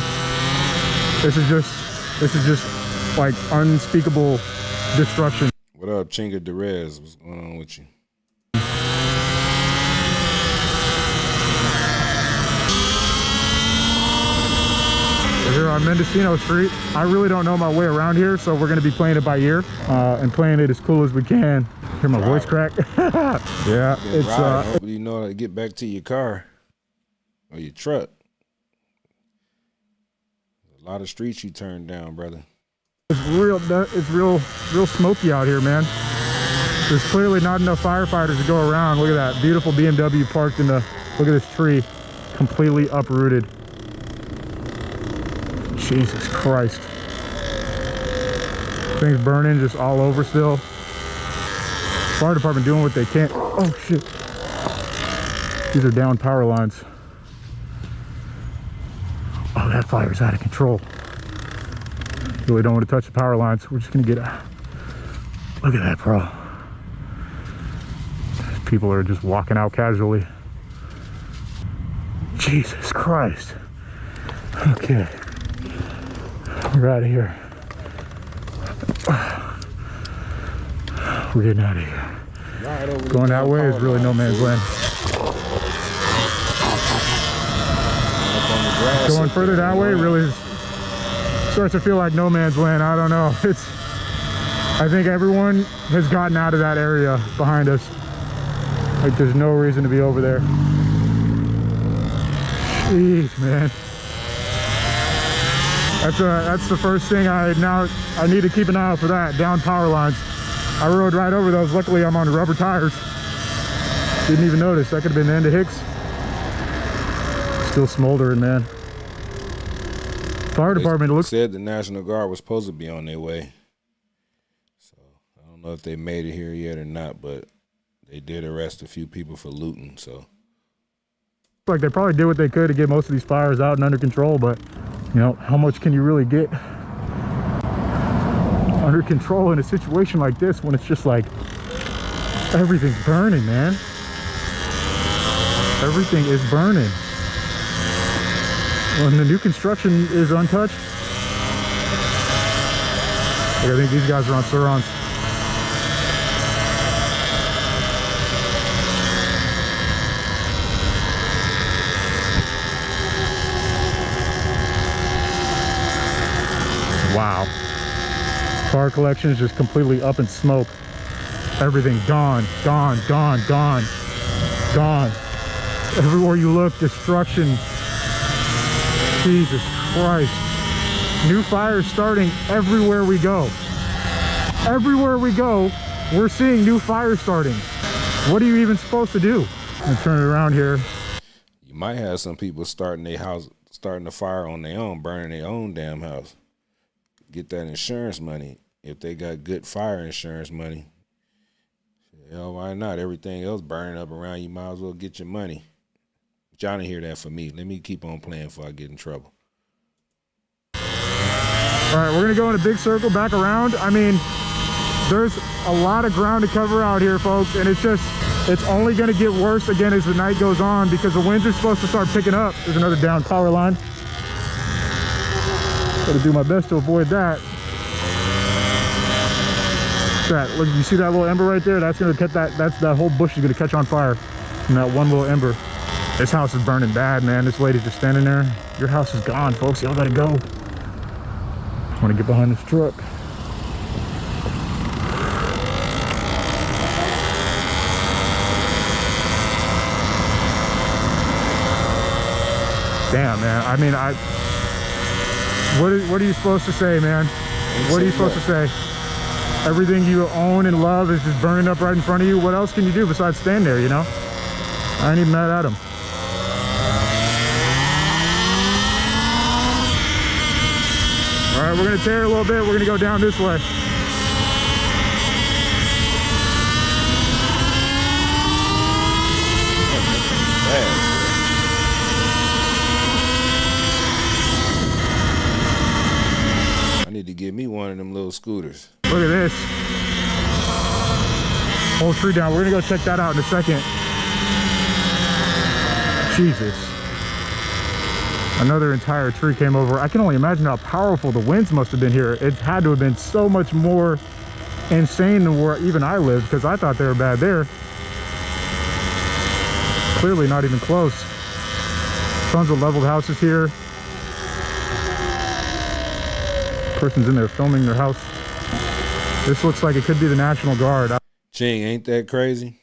this is just like unspeakable destruction. What up, Chinga Derez? What's going on with you? We're here on Mendocino Street. I really don't know my way around here, so we're gonna be playing it by ear and playing it as cool as we can. Hear my voice crack? Yeah, it's Hopefully you know how to get back to your car or your truck. A lot of streets you turned down, brother. It's real smoky out here, man. There's clearly not enough firefighters to go around. Look at that beautiful BMW parked in the, look at this tree, completely uprooted. Jesus Christ. Things burning just all over still. Fire department doing what they can. Oh shit. These are down power lines. Oh, that fire's out of control. Really don't want to touch the power lines. We're just gonna get a look at that, bro. People are just walking out casually. Jesus Christ. Okay. We're out of here. We're getting out of here. Going that way is really no man's land. Going further that way really starts to feel like no man's land. I don't know. I think everyone has gotten out of that area behind us. Like there's no reason to be over there. Jeez, man. That's the first thing I need to keep an eye out for, that down power lines. I rode right over those. Luckily I'm on rubber tires. Didn't even notice. That could have been the end of Hicks. Still smoldering, man. Fire department looks said the National Guard was supposed to be on their way. So I don't know if they made it here yet or not, but they did arrest a few people for looting. So like they probably did what they could to get most of these fires out and under control, but you know, how much can you really get under control in a situation like this when it's just like everything's burning, man? Everything is burning. When the new construction is untouched, like I think these guys are on Surons. Wow. Car collection is just completely up in smoke. Everything gone, gone, gone, gone, gone. Everywhere you look, destruction. Jesus Christ. New fires starting everywhere we go. Everywhere we go, we're seeing new fires starting. What are you even supposed to do? I'm turning around here. You might have some people starting their house, starting a fire on their own, burning their own damn house. Get that insurance money. If they got good fire insurance money, hell, why not? Everything else burning up around you, might as well get your money. But y'all didn't hear that from me. Let me keep on playing before I get in trouble. All right, we're gonna go in a big circle back around. I mean, there's a lot of ground to cover out here, folks, and it's only gonna get worse again as the night goes on because the winds are supposed to start picking up. There's another down power line. Gotta do my best to avoid that. Look, you see that little ember right there? That's gonna catch that whole bush is gonna catch on fire from that one little ember. This house is burning bad, man. This lady's just standing there. Your house is gone, folks. Y'all gotta go. I wanna get behind this truck. Damn, man. I mean, what are you supposed to say, man? What are you supposed to say? everything you own and love is just burning up right in front of you. What else can you do besides stand there, you know? I ain't even mad at him. All right, we're gonna tear a little bit. We're gonna go down this way. I need to get me one of them little scooters. Look at this. Whole tree down. We're gonna go check that out in a second. Jesus. Another entire tree came over. I can only imagine how powerful the winds must have been here. It had to have been so much more insane than where even I lived, because I thought they were bad there. Clearly not even close. Tons of leveled houses here. Person's in there filming their house. This looks like it could be the National Guard. Ching, ain't that crazy?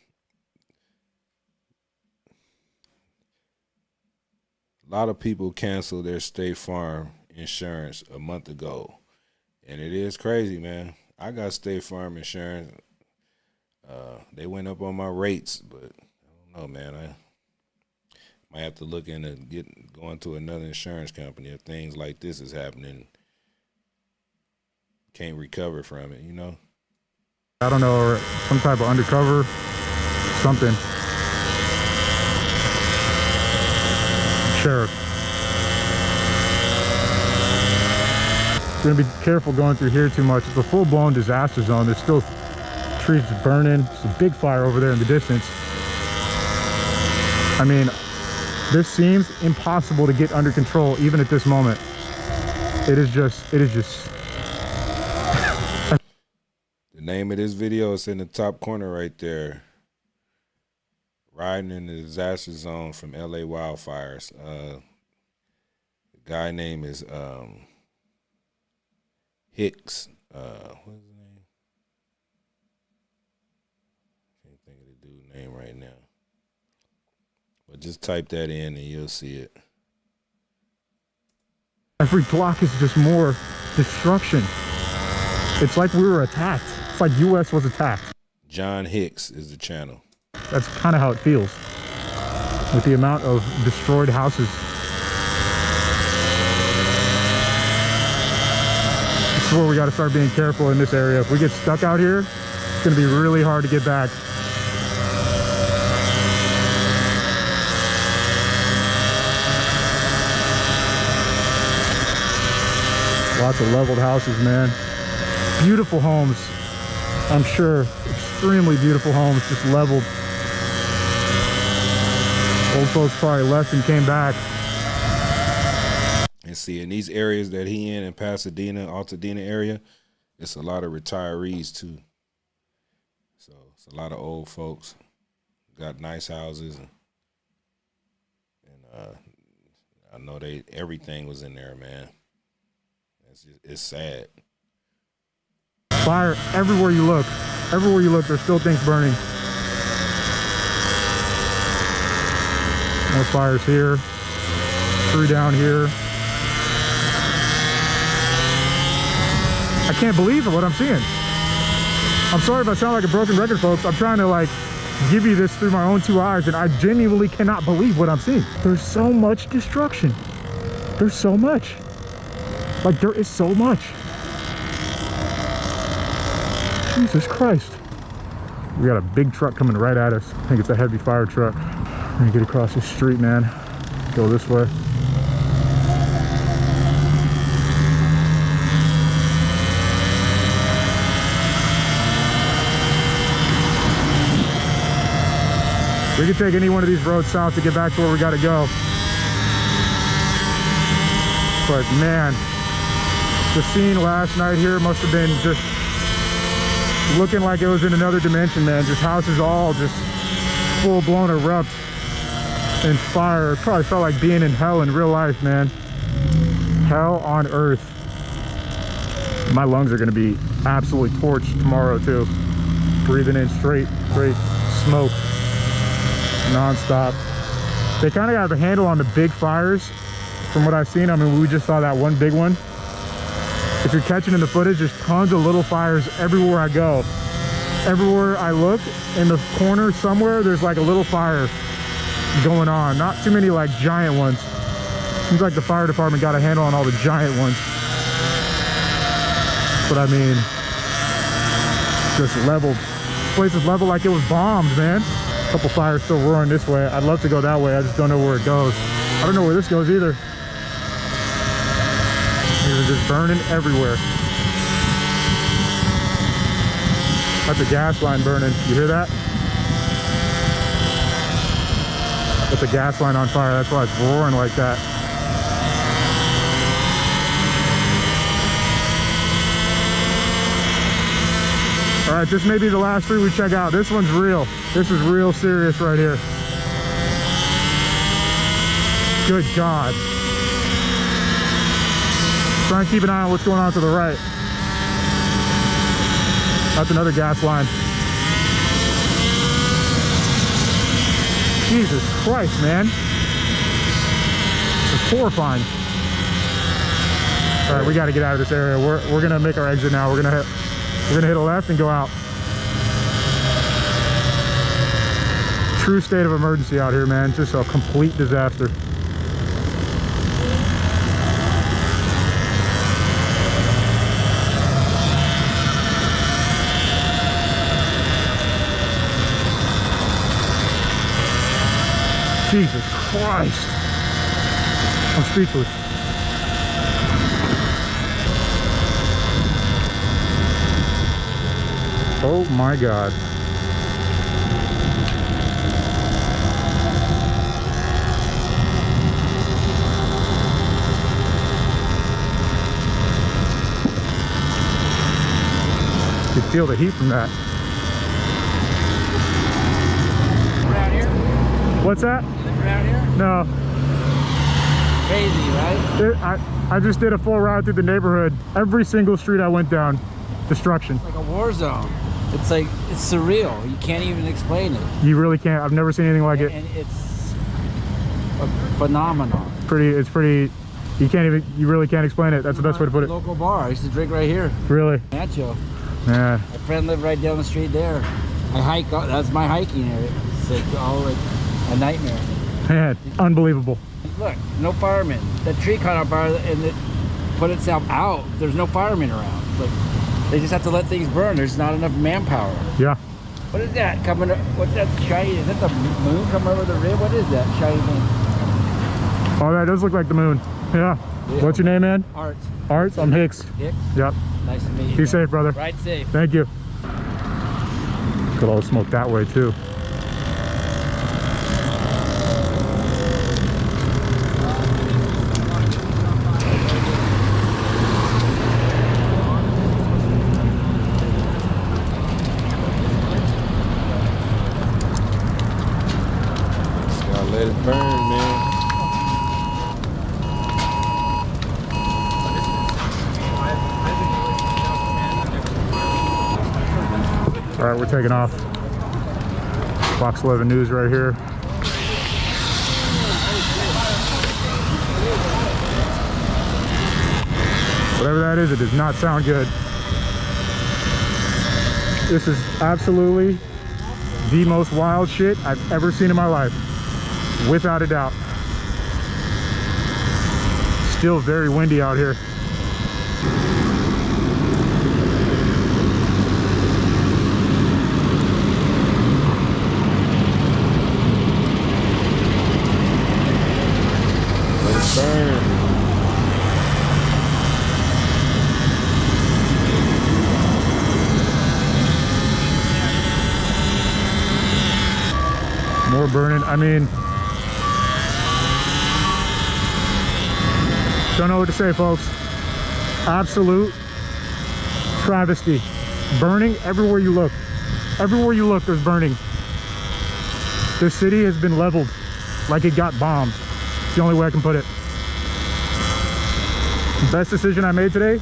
A lot of people canceled their State Farm insurance a month ago. And it is crazy, man. I got State Farm insurance. They went up on my rates, but I don't know, man. I might have to look into going to another insurance company if things like this is happening. Can't recover from it, you know? I don't know, or some type of undercover, something. Sheriff. Gonna be careful going through here too much. It's a full-blown disaster zone. There's still trees burning. There's a big fire over there in the distance. I mean, this seems impossible to get under control even at this moment. It is just The name of this video is in the top corner right there. Riding in the disaster zone from LA wildfires. The guy name is Hicks. What's his name? Can't think of the dude's name right now. But just type that in and you'll see it. Every block is just more destruction. It's like we were attacked. It's like US was attacked. John Hicks is the channel. That's kind of how it feels with the amount of destroyed houses. This is where we got to start being careful in this area. If we get stuck out here, it's going to be really hard to get back. Lots of leveled houses, man. Beautiful homes, I'm sure. Extremely beautiful homes, just leveled. Old folks probably left and came back. And see, in these areas that he in Pasadena, Altadena area, it's a lot of retirees too. So it's a lot of old folks. Got nice houses, and I know everything was in there, man. It's sad. Fire everywhere you look. Everywhere you look, there's still things burning. More fires here. Tree down here. I can't believe what I'm seeing. I'm sorry if I sound like a broken record, folks. I'm trying to give you this through my own two eyes, and I genuinely cannot believe what I'm seeing. There's so much destruction. There's so much. There is so much. Jesus Christ. We got a big truck coming right at us. I think it's a heavy fire truck. We're gonna get across the street, man. Go this way. We can take any one of these roads south to get back to where we gotta go. But man, the scene last night here must have been just looking like it was in another dimension, man. Just houses all just full-blown erupt in fire. It probably felt like being in hell in real life, man. Hell on earth. My lungs are gonna be absolutely torched tomorrow too. Breathing in straight smoke, non-stop. They kind of have a handle on the big fires from what I've seen. I mean, we just saw that one big one. If you're catching in the footage, there's tons of little fires everywhere I go. Everywhere I look, in the corner somewhere, there's like a little fire going on. Not too many like giant ones. Seems like the fire department got a handle on all the giant ones. But I mean, just leveled. This place is leveled like it was bombed, man. A couple fires still roaring this way. I'd love to go that way. I just don't know where it goes. I don't know where this goes either. These are just burning everywhere. That's a gas line burning. You hear that? That's a gas line on fire. That's why it's roaring like that. All right, this may be the last three we check out. This one's real. This is real serious right here. Good God. Try and keep an eye on what's going on to the right. That's another gas line. Jesus Christ, man. It's horrifying. All right, we got to get out of this area. We're gonna make our exit now. We're gonna hit a left and go out. True state of emergency out here, man. Just a complete disaster. Jesus Christ. I'm speechless. Oh my God. You can feel the heat from that. Around here? What's that? You live around here? No. Crazy, right? I just did a full ride through the neighborhood. Every single street I went down, destruction. It's like a war zone. It's like, it's surreal. You can't even explain it. You really can't. I've never seen anything like it. And it's a phenomenon. It's pretty, you really can't explain it. That's the best way to put it. Local bar. I used to drink right here. Really? Nacho. Yeah. My friend lived right down the street there. I hike, that's my hiking area. It's like all like a nightmare. Man, unbelievable. Look, no firemen. That tree caught on fire and it put itself out. There's no firemen around. It's like, they just have to let things burn. There's not enough manpower. Yeah. What is that coming up? What's that shiny? Is that the moon coming over the rim? What is that shiny thing? Oh, that does look like the moon. Yeah. What's your name, man? Art. Art? I'm Hicks. Hicks? Yep. Nice to meet you. Be safe, brother. Ride safe. Thank you. Look at all the smoke that way, too. Let it burn, man. All right, we're taking off. Fox 11 News right here. Whatever that is, it does not sound good. This is absolutely the most wild shit I've ever seen in my life. Without a doubt. Still very windy out here. Let it burn. More burning. I mean, don't know what to say, folks. Absolute travesty. Burning everywhere you look. Everywhere you look, there's burning. This city has been leveled like it got bombed. It's the only way I can put it. Best decision I made today,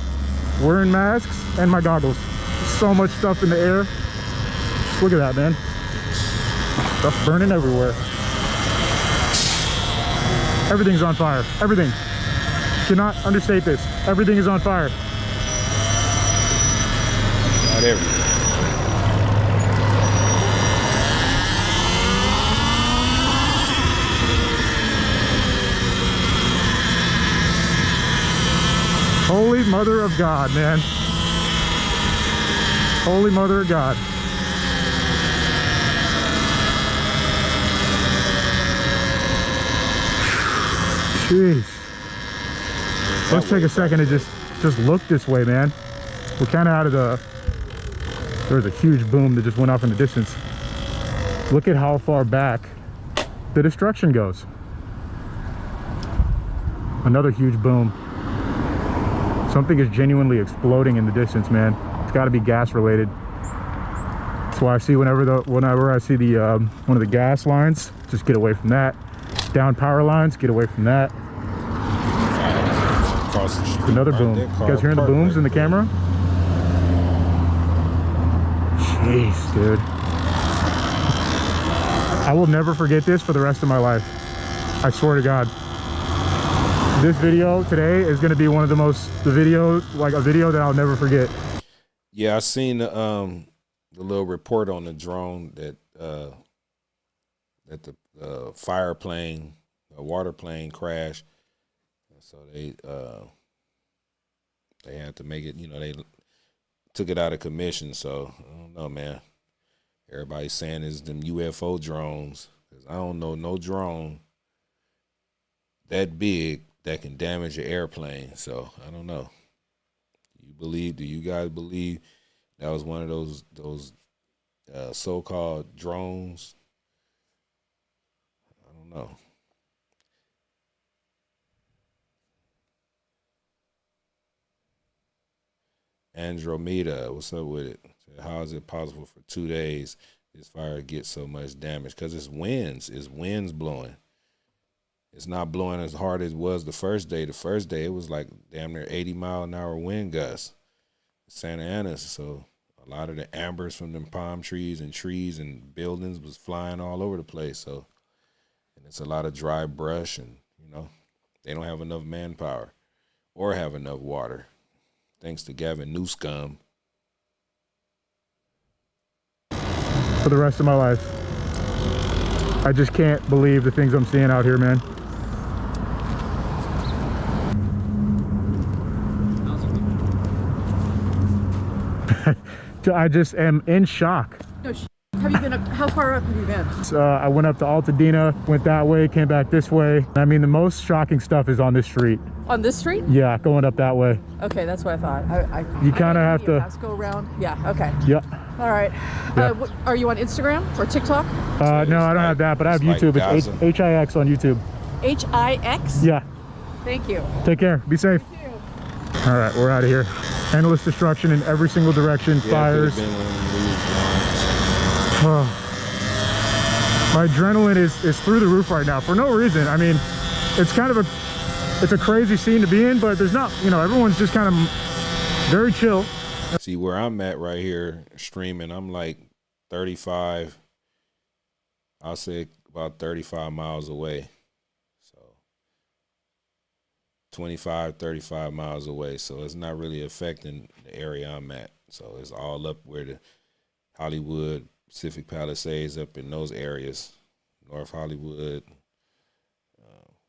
wearing masks and my goggles. So much stuff in the air. Just look at that, man. Stuff burning everywhere. Everything's on fire. Everything. Cannot understate this. Everything is on fire. Not everything. Holy Mother of God, man. Holy Mother of God. Jeez. Let's take a second to just look this way, man. We're kind of out of the... There was a huge boom that just went off in the distance. Look at how far back the destruction goes. Another huge boom. Something is genuinely exploding in the distance, man. It's got to be gas related. That's why I see whenever I see the one of the gas lines, just get away from that. Down power lines, get away from that. Another boom. You guys hearing the booms in the camera? Jeez, dude. I will never forget this for the rest of my life. I swear to God. This video today is going to be one of a video that I'll never forget. Yeah, I seen the little report on the drone that the fire plane, a water plane crashed. So they had to make it, they took it out of commission. So I don't know, man. Everybody's saying it's them UFO drones. 'Cause I don't know no drone that big that can damage an airplane. So I don't know. Do you guys believe that was one of those so-called drones? I don't know. Andromeda, what's up with it? How is it possible for 2 days this fire gets so much damage? Because it's winds blowing. It's not blowing as hard as it was the first day. The first day it was like damn near 80-mile-an-hour wind gusts. Santa Ana, so a lot of the ambers from them palm trees and buildings was flying all over the place. So, and it's a lot of dry brush, and they don't have enough manpower or have enough water. Thanks to Gavin Newscomb. For the rest of my life. I just can't believe the things I'm seeing out here, man. I just am in shock. No, have you been up? How far up have you been? I went up to Altadena, went that way, came back this way. I mean, the most shocking stuff is on this street. On this street? Yeah, going up that way. Okay, that's what I thought. You kind of have to... Let's go around. Yeah, okay. Yeah. All right. Yeah. Are you on Instagram or TikTok? No, I don't have that, but I have YouTube. It's HIX on YouTube. HIX? Yeah. Thank you. Take care. Be safe. All right, we're out of here. Endless destruction in every single direction. Fires. My adrenaline is through the roof right now for no reason. I mean, it's a crazy scene to be in, but there's not, everyone's just kind of very chill. See where I'm at right here streaming, I'm like 35, I'll say about 35 miles away. So 25, 35 miles away. So it's not really affecting the area I'm at. So it's all up where the Hollywood, Pacific Palisades, up in those areas, North Hollywood.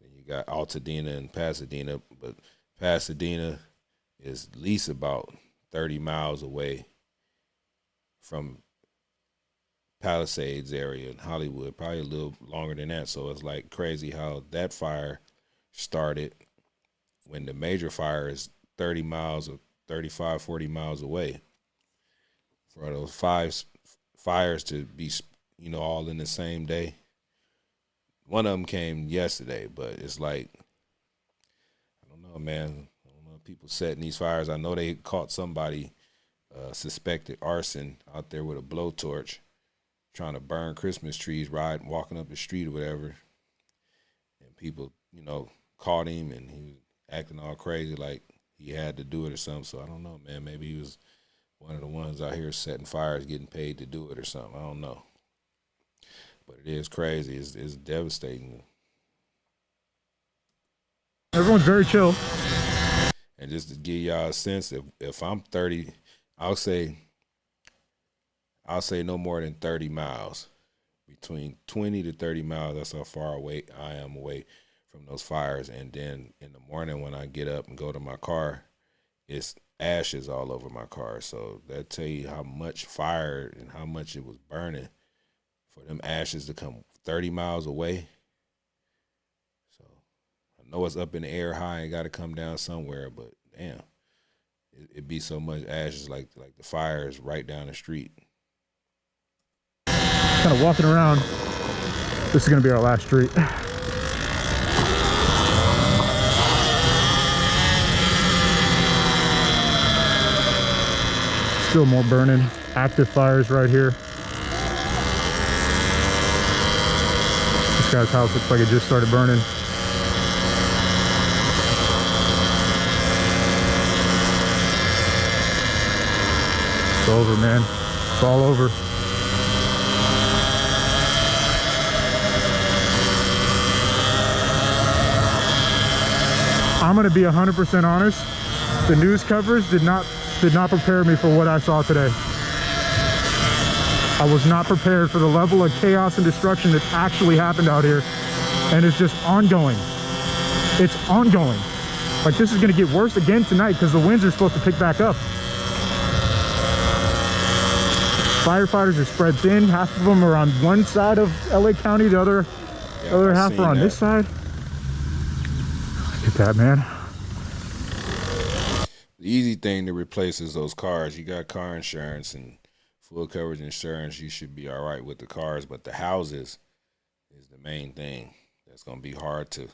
Then you got Altadena and Pasadena, but Pasadena is at least about 30 miles away from Palisades area in Hollywood, probably a little longer than that. So it's like crazy how that fire started when the major fire is 30 miles or 35, 40 miles away. For those fires to be, all in the same day. One of them came yesterday, but it's like, I don't know, man. People setting these fires. I know they caught somebody suspected arson out there with a blowtorch trying to burn Christmas trees, walking up the street or whatever. And people, caught him and he was acting all crazy like he had to do it or something. So I don't know, man. Maybe he was one of the ones out here setting fires, getting paid to do it or something. I don't know. But it is crazy. It's devastating. Everyone's very chill. And just to give y'all a sense, if I'm 30, I'll say I'll say no more than 30 miles. Between 20 to 30 miles, that's how far away I am away from those fires. And then in the morning when I get up and go to my car, it's ashes all over my car. So that tell you how much fire and how much it was burning for them ashes to come 30 miles away. So I know it's up in the air high and got to come down somewhere, but damn, it'd be so much ashes like the fire is right down the street. Kind of walking around. This is going to be our last street. Still more burning. Active fires right here. This guy's house looks like it just started burning. It's over, man. It's all over. I'm gonna be 100% honest. The news coverage did not prepare me for what I saw today. I was not prepared for the level of chaos and destruction that actually happened out here, and it's just ongoing. It's ongoing. Like, this is gonna get worse again tonight because the winds are supposed to pick back up. Firefighters are spread thin. Half of them are on one side of LA County, the other half are on this side. Look at that, man. The easy thing to replace is those cars. You got car insurance and full coverage insurance. You should be all right with the cars, but the houses is the main thing that's going to be hard to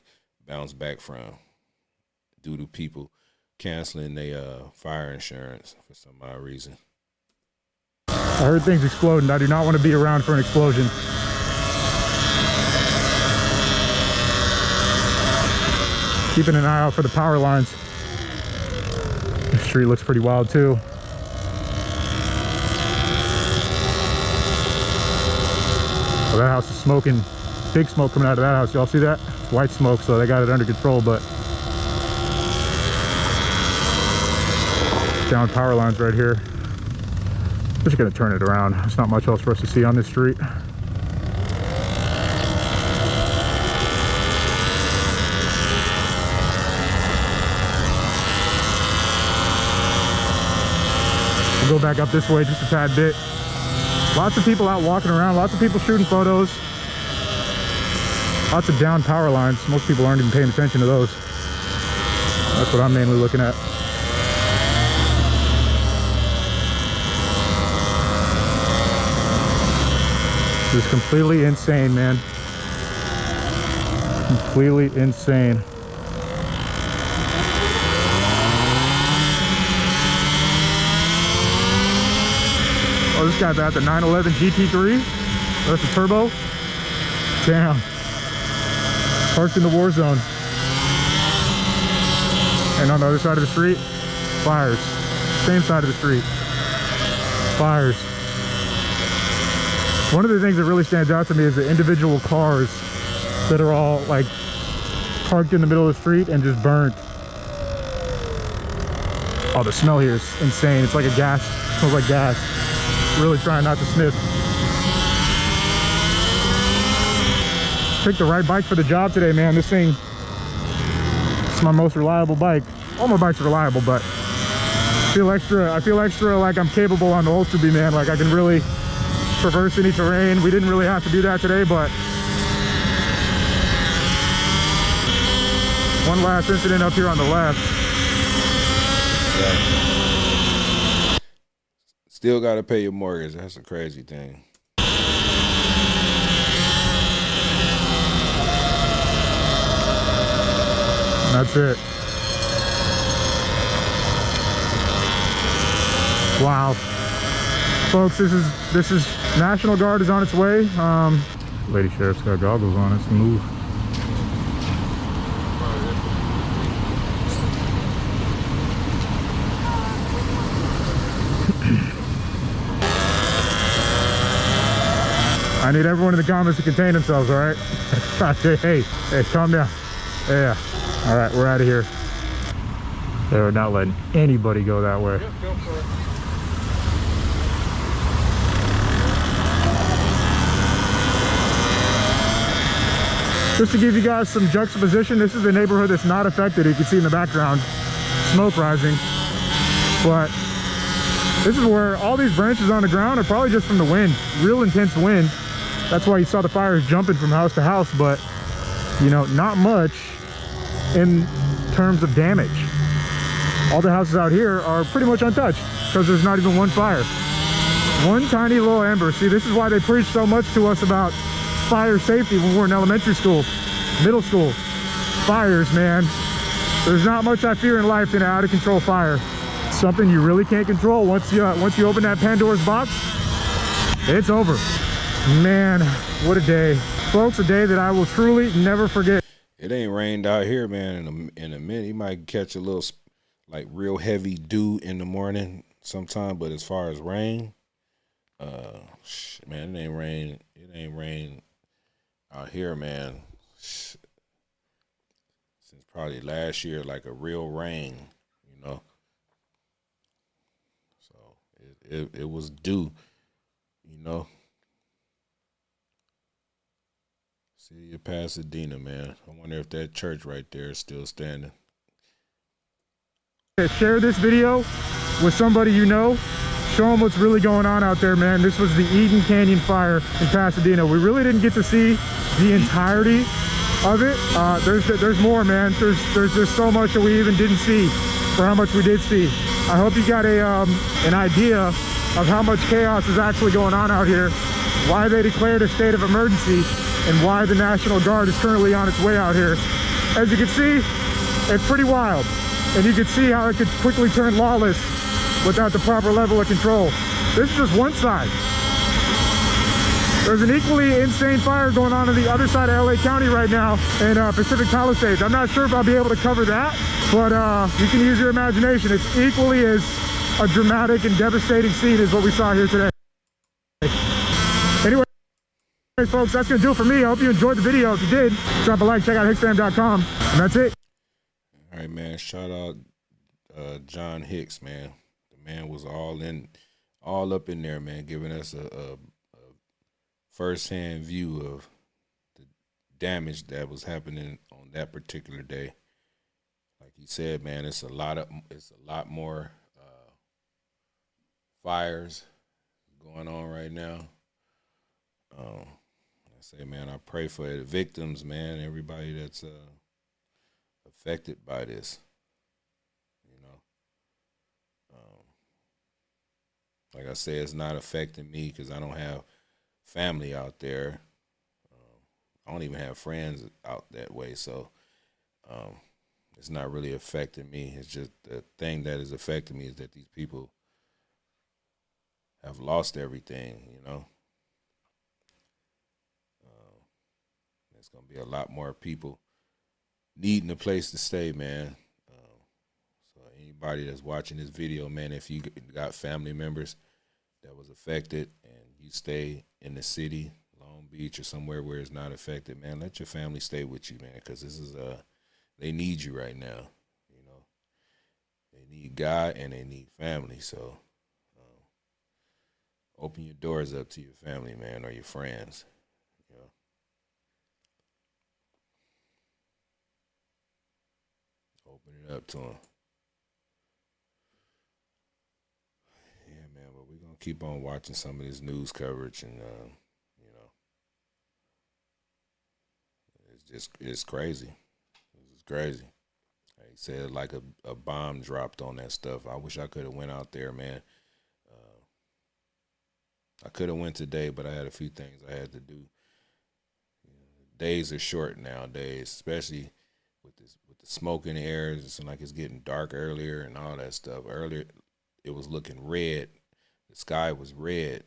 bounce back from due to people canceling their fire insurance for some odd reason. I heard things exploding. I do not want to be around for an explosion. Keeping an eye out for the power lines. The street looks pretty wild too. Well, that house is smoking. Big smoke coming out of that house. Y'all see that? It's white smoke, so they got it under control, but down power lines right here. Just gonna turn it around. There's not much else for us to see on this street. We'll go back up this way just a tad bit. Lots of people out walking around, lots of people shooting photos. Lots of down power lines. Most people aren't even paying attention to those. That's what I'm mainly looking at. This is completely insane, man. Completely insane. Oh, this guy's at the 911 GT3. That's a turbo. Damn. Parked in the war zone. And on the other side of the street, fires. Same side of the street. Fires. One of the things that really stands out to me is the individual cars that are all like parked in the middle of the street and just burnt. Oh, the smell here is insane. It's like a gas, it smells like gas. Really trying not to sniff. Picked the right bike for the job today, man. This thing, it's my most reliable bike. All my bikes are reliable, but I feel extra like I'm capable on the Ultra B, man. Like I can really traverse any terrain. We didn't really have to do that today, but one last incident up here on the left. Still got to pay your mortgage. That's a crazy thing. That's it. Wow. Folks, this is National Guard is on its way. Lady Sheriff's got goggles on. It's move. I need everyone in the comments to contain themselves, all right? hey, calm down. Yeah. All right, we're out of here. They're not letting anybody go that way. Just to give you guys some juxtaposition, this is the neighborhood that's not affected. You can see in the background, smoke rising. But this is where all these branches on the ground are probably just from the wind, real intense wind. That's why you saw the fires jumping from house to house, but you know, not much in terms of damage. All the houses out here are pretty much untouched because there's not even one fire. One tiny little ember. See, this is why they preach so much to us about fire safety when we're in elementary school, middle school. Fires, man. There's not much I fear in life than an out of control fire. Something you really can't control. Once you open that Pandora's box, it's over. Man, what a day. Folks, a day that I will truly never forget. It ain't rained out here, man, in a minute. You might catch a little, like, real heavy dew in the morning sometime, but as far as rain, man, it ain't rain out here, man, since probably last year, like a real rain, you know. So it was due, you know. City of Pasadena, man. I wonder if that church right there is still standing. Share this video with somebody you know. Show them what's really going on out there, man. This was the Eden Canyon fire in Pasadena. We really didn't get to see the entirety of it. There's more, man. There's so much that we even didn't see for how much we did see. I hope you got an idea of how much chaos is actually going on out here, why they declared a state of emergency, and why the National Guard is currently on its way out here. As you can see, it's pretty wild. And you can see how it could quickly turn lawless without the proper level of control. This is just one side. There's an equally insane fire going on the other side of LA County right now in Pacific Palisades. I'm not sure if I'll be able to cover that, but you can use your imagination. It's equally as a dramatic and devastating scene as what we saw here today. Anyway, folks, that's gonna do it for me. I hope you enjoyed the video. If you did, drop a like, check out hicksfam.com, and that's it. All right, man. Shout out John Hicks, man. The man was all up in there, man, giving us a first-hand view of the damage that was happening on that particular day. Like he said, man, it's a lot more fires going on right now. I say, man, I pray for the victims, man, everybody that's affected by this, you know. Like I said, it's not affecting me because I don't have family out there. I don't even have friends out that way, so it's not really affecting me. It's just the thing that is affecting me is that these people have lost everything, you know. There's going to be a lot more people needing a place to stay, man. So anybody that's watching this video, man, if you got family members that was affected and you stay in the city, Long Beach or somewhere where it's not affected, man, let your family stay with you, man, because this is they need you right now. You know, they need God and they need family. So open your doors up to your family, man, or your friends. You know, open it up to them. Yeah, man, but we're gonna keep on watching some of this news coverage, and you know, it's crazy. It's crazy. Like he said, like a bomb dropped on that stuff. I wish I could have went out there, man. I could have went today, but I had a few things I had to do. You know, days are short nowadays, especially with the smoke in the air. It seems like it's getting dark earlier and all that stuff. Earlier, it was looking red. The sky was red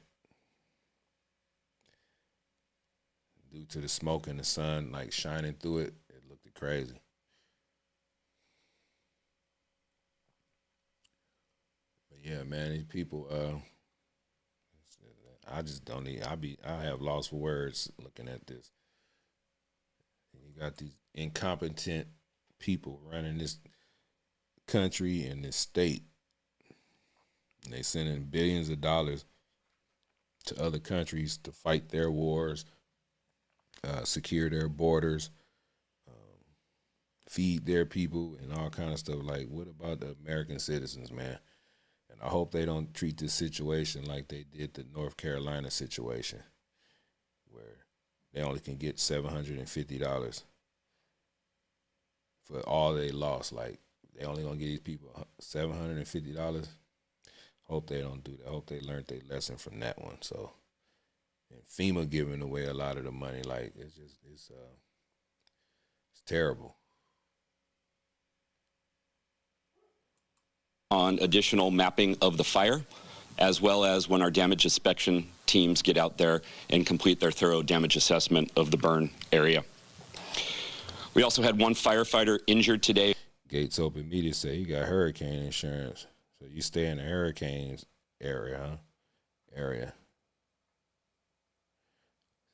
due to the smoke and the sun like shining through it. It looked crazy. But yeah, man, these people. I just don't need. I have lost for words looking at this. You got these incompetent people running this country and this state. And they sending billions of dollars to other countries to fight their wars secure their borders, feed their people, and all kind of stuff. Like, what about the American citizens, man? And I hope they don't treat this situation like they did the North Carolina situation, where they only can get $750 for all they lost. Like, they only gonna give these people $750. Hope they don't do that. Hope they learned their lesson from that one. So, and FEMA giving away a lot of the money, like it's terrible. On additional mapping of the fire, as well as when our damage inspection teams get out there and complete their thorough damage assessment of the burn area. We also had one firefighter injured today. Gates Open Media say you got hurricane insurance. So you stay in the hurricanes area, huh? Area.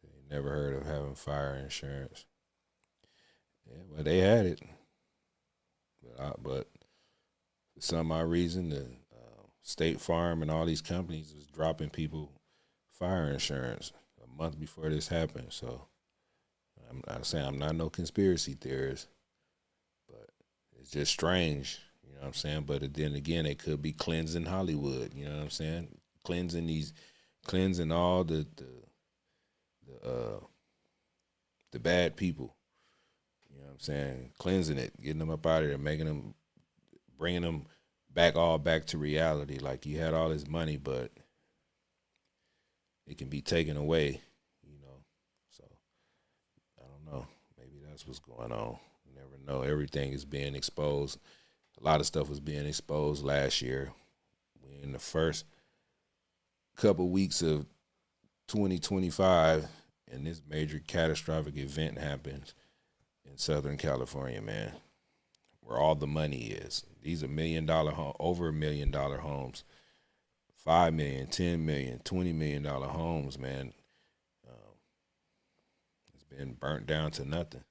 So you never heard of having fire insurance. Yeah, well, they had it. But for some odd reason, the State Farm and all these companies was dropping people fire insurance a month before this happened. So I'm not saying I'm not no conspiracy theorist, but it's just strange. You know what I'm saying? But then again, it could be cleansing Hollywood. You know what I'm saying? Cleansing all the bad people. You know what I'm saying? Cleansing it, getting them up out of there, bringing them back to reality. Like, you had all this money, but it can be taken away. You know, so I don't know. Maybe that's what's going on. You never know. Everything is being exposed. A lot of stuff was being exposed last year. We in the first couple weeks of 2025, and this major catastrophic event happens in Southern California, man, where all the money is. These are over $1 million homes, $5 million, $10 million, $20 million homes, man. It's been burnt down to nothing.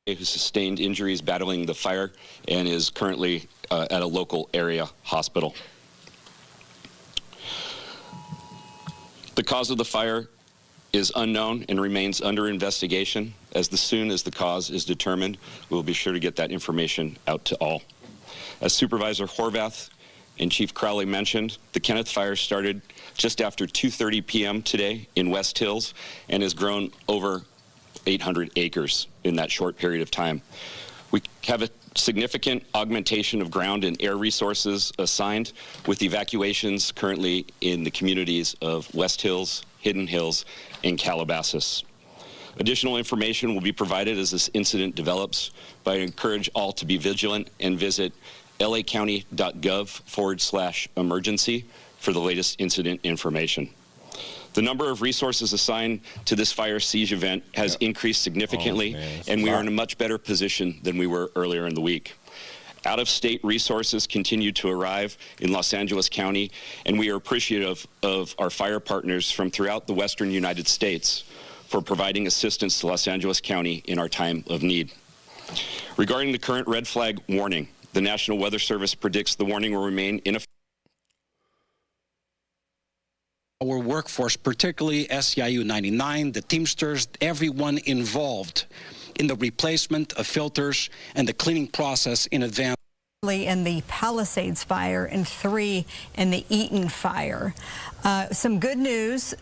Who sustained injuries battling the fire and is currently at a local area hospital. The cause of the fire is unknown and remains under investigation. As soon as the cause is determined, we'll be sure to get that information out to all. As Supervisor Horvath and Chief Crowley mentioned, the Kenneth Fire started just after 2:30 p.m. today in West Hills and has grown over 800 acres in that short period of time. We have a significant augmentation of ground and air resources assigned, with evacuations currently in the communities of West Hills, Hidden Hills, and Calabasas. Additional information will be provided as this incident develops, but I encourage all to be vigilant and visit lacounty.gov/emergency for the latest incident information. The number of resources assigned to this fire siege event has increased significantly, and we are in a much better position than we were earlier in the week. Out-of-state resources continue to arrive in Los Angeles County, and we are appreciative of our fire partners from throughout the western United States for providing assistance to Los Angeles County in our time of need. Regarding the current red flag warning, the National Weather Service predicts the warning will remain in effect. Our workforce, particularly SEIU 99, the Teamsters, everyone involved in the replacement of filters and the cleaning process in advance. In the Palisades fire and 3 in the Eaton fire. Some good news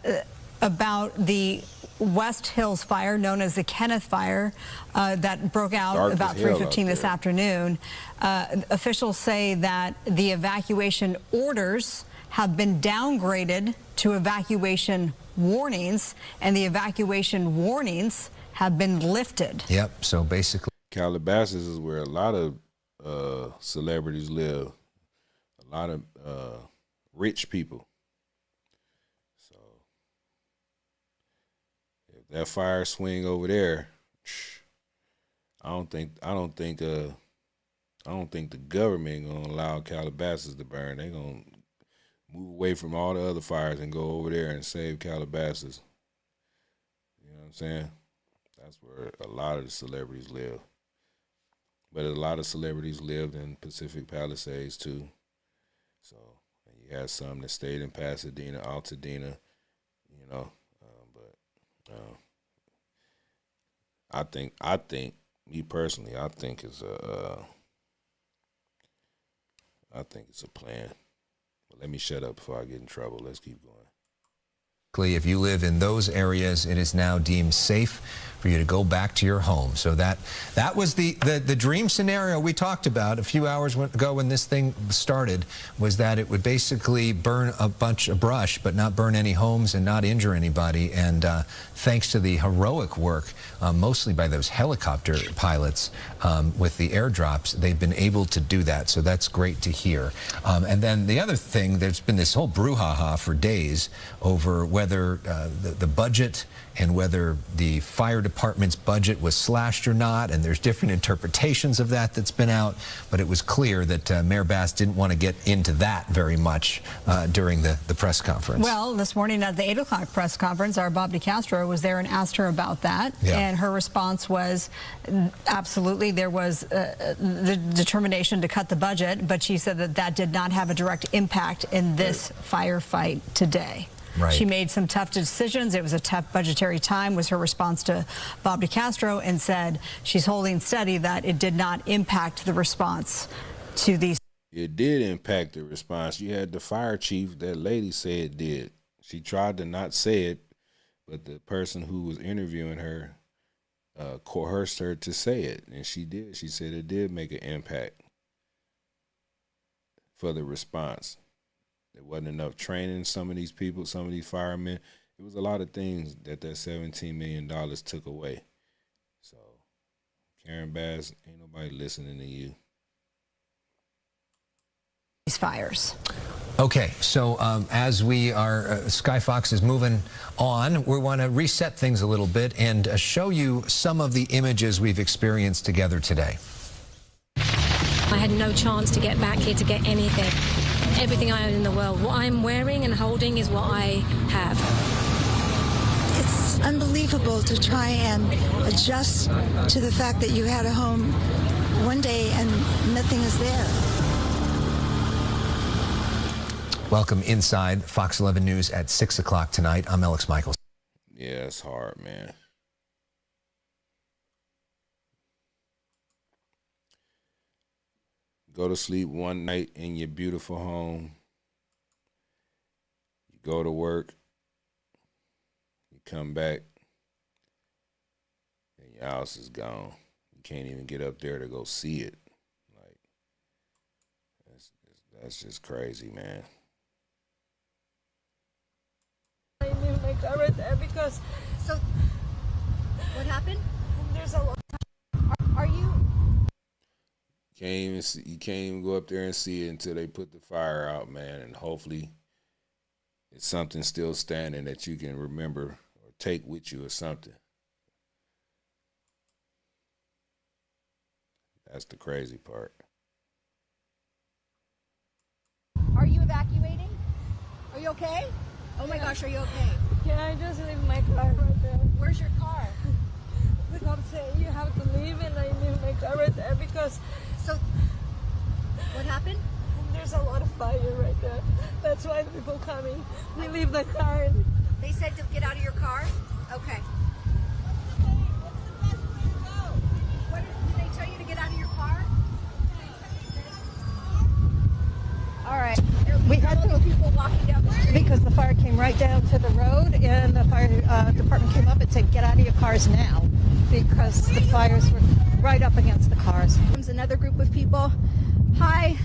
about the West Hills fire, known as the Kenneth fire, that broke out about 3:15 this afternoon. Officials say that the evacuation orders have been downgraded to evacuation warnings, and the evacuation warnings have been lifted. Yep, so basically Calabasas is where a lot of celebrities live, a lot of rich people. So if that fire swing over there, I don't think the government gonna allow Calabasas to burn. They gonna move away from all the other fires and go over there and save Calabasas. You know what I'm saying? That's where a lot of the celebrities live. But a lot of celebrities lived in Pacific Palisades too. So, and you had some that stayed in Pasadena, Altadena, you know. I think, me personally, I think it's a plan. But let me shut up before I get in trouble. Let's keep going. If you live in those areas, it is now deemed safe for you to go back to your home. So that was the dream scenario we talked about a few hours ago when this thing started, was that it would basically burn a bunch of brush but not burn any homes and not injure anybody. And thanks to the heroic work, mostly by those helicopter pilots with the airdrops, they've been able to do that. So that's great to hear. And then the other thing, there's been this whole brouhaha for days over whether the budget and whether the fire department's budget was slashed or not, and there's different interpretations of that's been out, but it was clear that Mayor Bass didn't want to get into that very much during the press conference. Well, this morning at the 8 o'clock press conference, our Bob DeCastro was there and asked her about that, and her response was absolutely there was the determination to cut the budget, but she said that did not have a direct impact in this firefight today. Right. She made some tough decisions. It was a tough budgetary time, was her response to Bob DeCastro, and said she's holding steady that it did not impact the response to these. It did impact the response. You had the fire chief, that lady said it did. She tried to not say it, but the person who was interviewing her coerced her to say it, and she did. She said it did make an impact for the response. There wasn't enough training. Some of these people, some of these firemen, it was a lot of things that $17 million took away. So, Karen Bass, ain't nobody listening to you. These fires. Okay, so as we are, Sky Fox is moving on, we want to reset things a little bit and show you some of the images we've experienced together today. I had no chance to get back here to get anything. Everything I own in the world. What I'm wearing and holding is what I have. It's unbelievable to try and adjust to the fact that you had a home one day and nothing is there. Welcome inside Fox 11 News at 6 o'clock tonight. I'm Alex Michaels. Yeah, it's hard, man. Go to sleep one night in your beautiful home. You go to work. You come back. And your house is gone. You can't even get up there to go see it. Like, that's just crazy, man. I live my car right there because. So, what happened? There's a lot. Are you? You can't even go up there and see it until they put the fire out, man. And hopefully it's something still standing that you can remember or take with you or something. That's the crazy part. Are you evacuating? Are you okay? Oh my gosh, are you okay? Can I just leave my car right there? Where's your car? The cop said you have to leave, and I leave my car right there because. So, what happened? There's a lot of fire right there. That's why the people coming. We leave the car. And they said to get out of your car? Okay. What did they tell you to get out of your car? all right. We had those people walking down the street because the fire came right down to the road, and the fire department came up and said, "Get out of your cars now," because the fires were right up against the cars. Comes another group of people. Hi,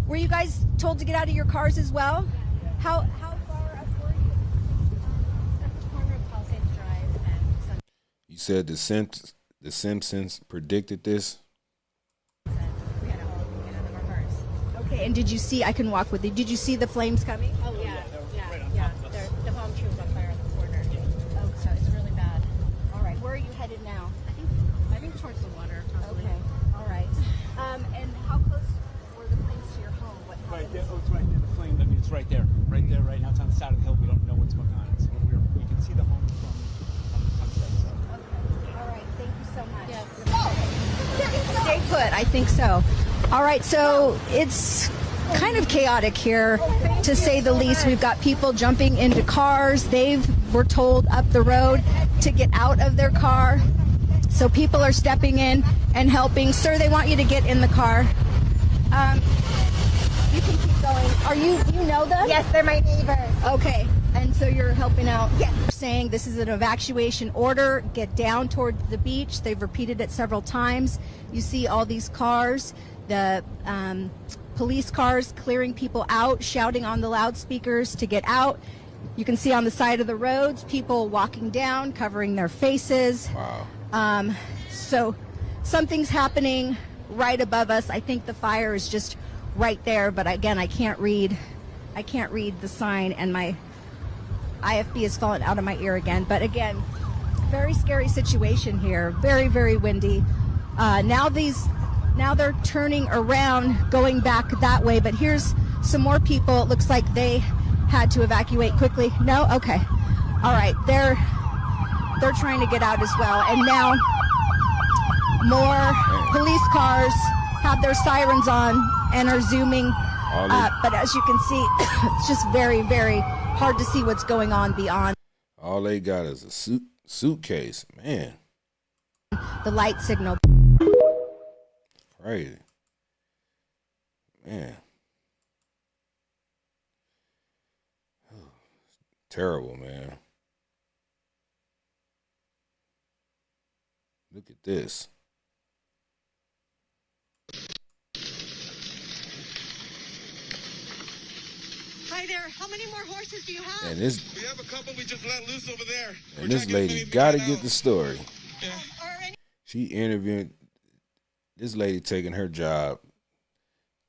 were you guys told to get out of your cars as well? How far up were you? At the corner of Palisades Drive and. You said the Simpsons predicted this. We had to all get out of our cars. Okay, and did you see? I can walk with you. Did you see the flames coming? Oh yeah. The palm tree was on fire in the corner. Oh, so it's really bad. All right, where are you headed now? I think towards the water. Probably. Okay, all right. And how close were the flames to your home? What happened? Right there. Oh, it's right there. The flame. I mean, it's right there. Right there. Right now, it's on the side of the hill. We don't know what's going on. It's, we can see the home from the sunset. So. Okay. All right. Thank you so much. Yes. Stay put. I think so. All right. So it's kind of chaotic here, to say the least. We've got people jumping into cars. We're told, up the road to get out of their car. So people are stepping in and helping. Sir, they want you to get in the car. You can keep going. Do you know them? Yes, they're my neighbors. Okay, and so you're helping out. Yes. Saying this is an evacuation order, get down towards the beach. They've repeated it several times. You see all these cars, the police cars clearing people out, shouting on the loudspeakers to get out. You can see on the side of the roads, people walking down, covering their faces. Wow. So something's happening right above us. I think the fire is just right there, but again, I can't read the sign, and my IFB has fallen out of my ear again. But again, very scary situation here. Very, very windy. Now they're turning around, going back that way, but here's some more people. It looks like they had to evacuate quickly. No? Okay. All right. They're trying to get out as well. And now more police cars have their sirens on and are zooming. But as you can see, it's just very, very hard to see what's going on beyond. All they got is a suitcase, man. The light signal. Crazy. Man. Terrible, man. Look at this. Hi there. How many more horses do you have? And we have a couple we just let loose over there. And this lady got to get the story. She interviewed this lady taking her job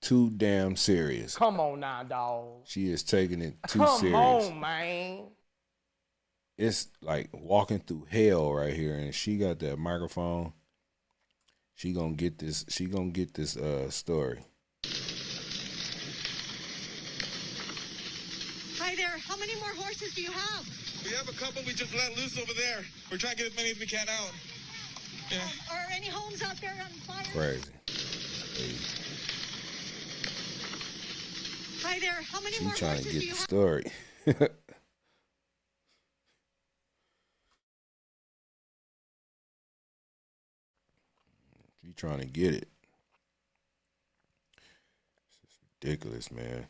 too damn serious. Come on now, dog. She is taking it too Come serious. on, man. It's like walking through hell right here, and she got that microphone. She gonna get this. She gonna get this story. Hi there. How many more horses do you have? We have a couple we just let loose over there. We're trying to get as many as we can out. Yeah. Are any homes out there on fire? Crazy. Hi there. How many more She trying horses to do get you the have? story. She trying to get it. It's just ridiculous, man.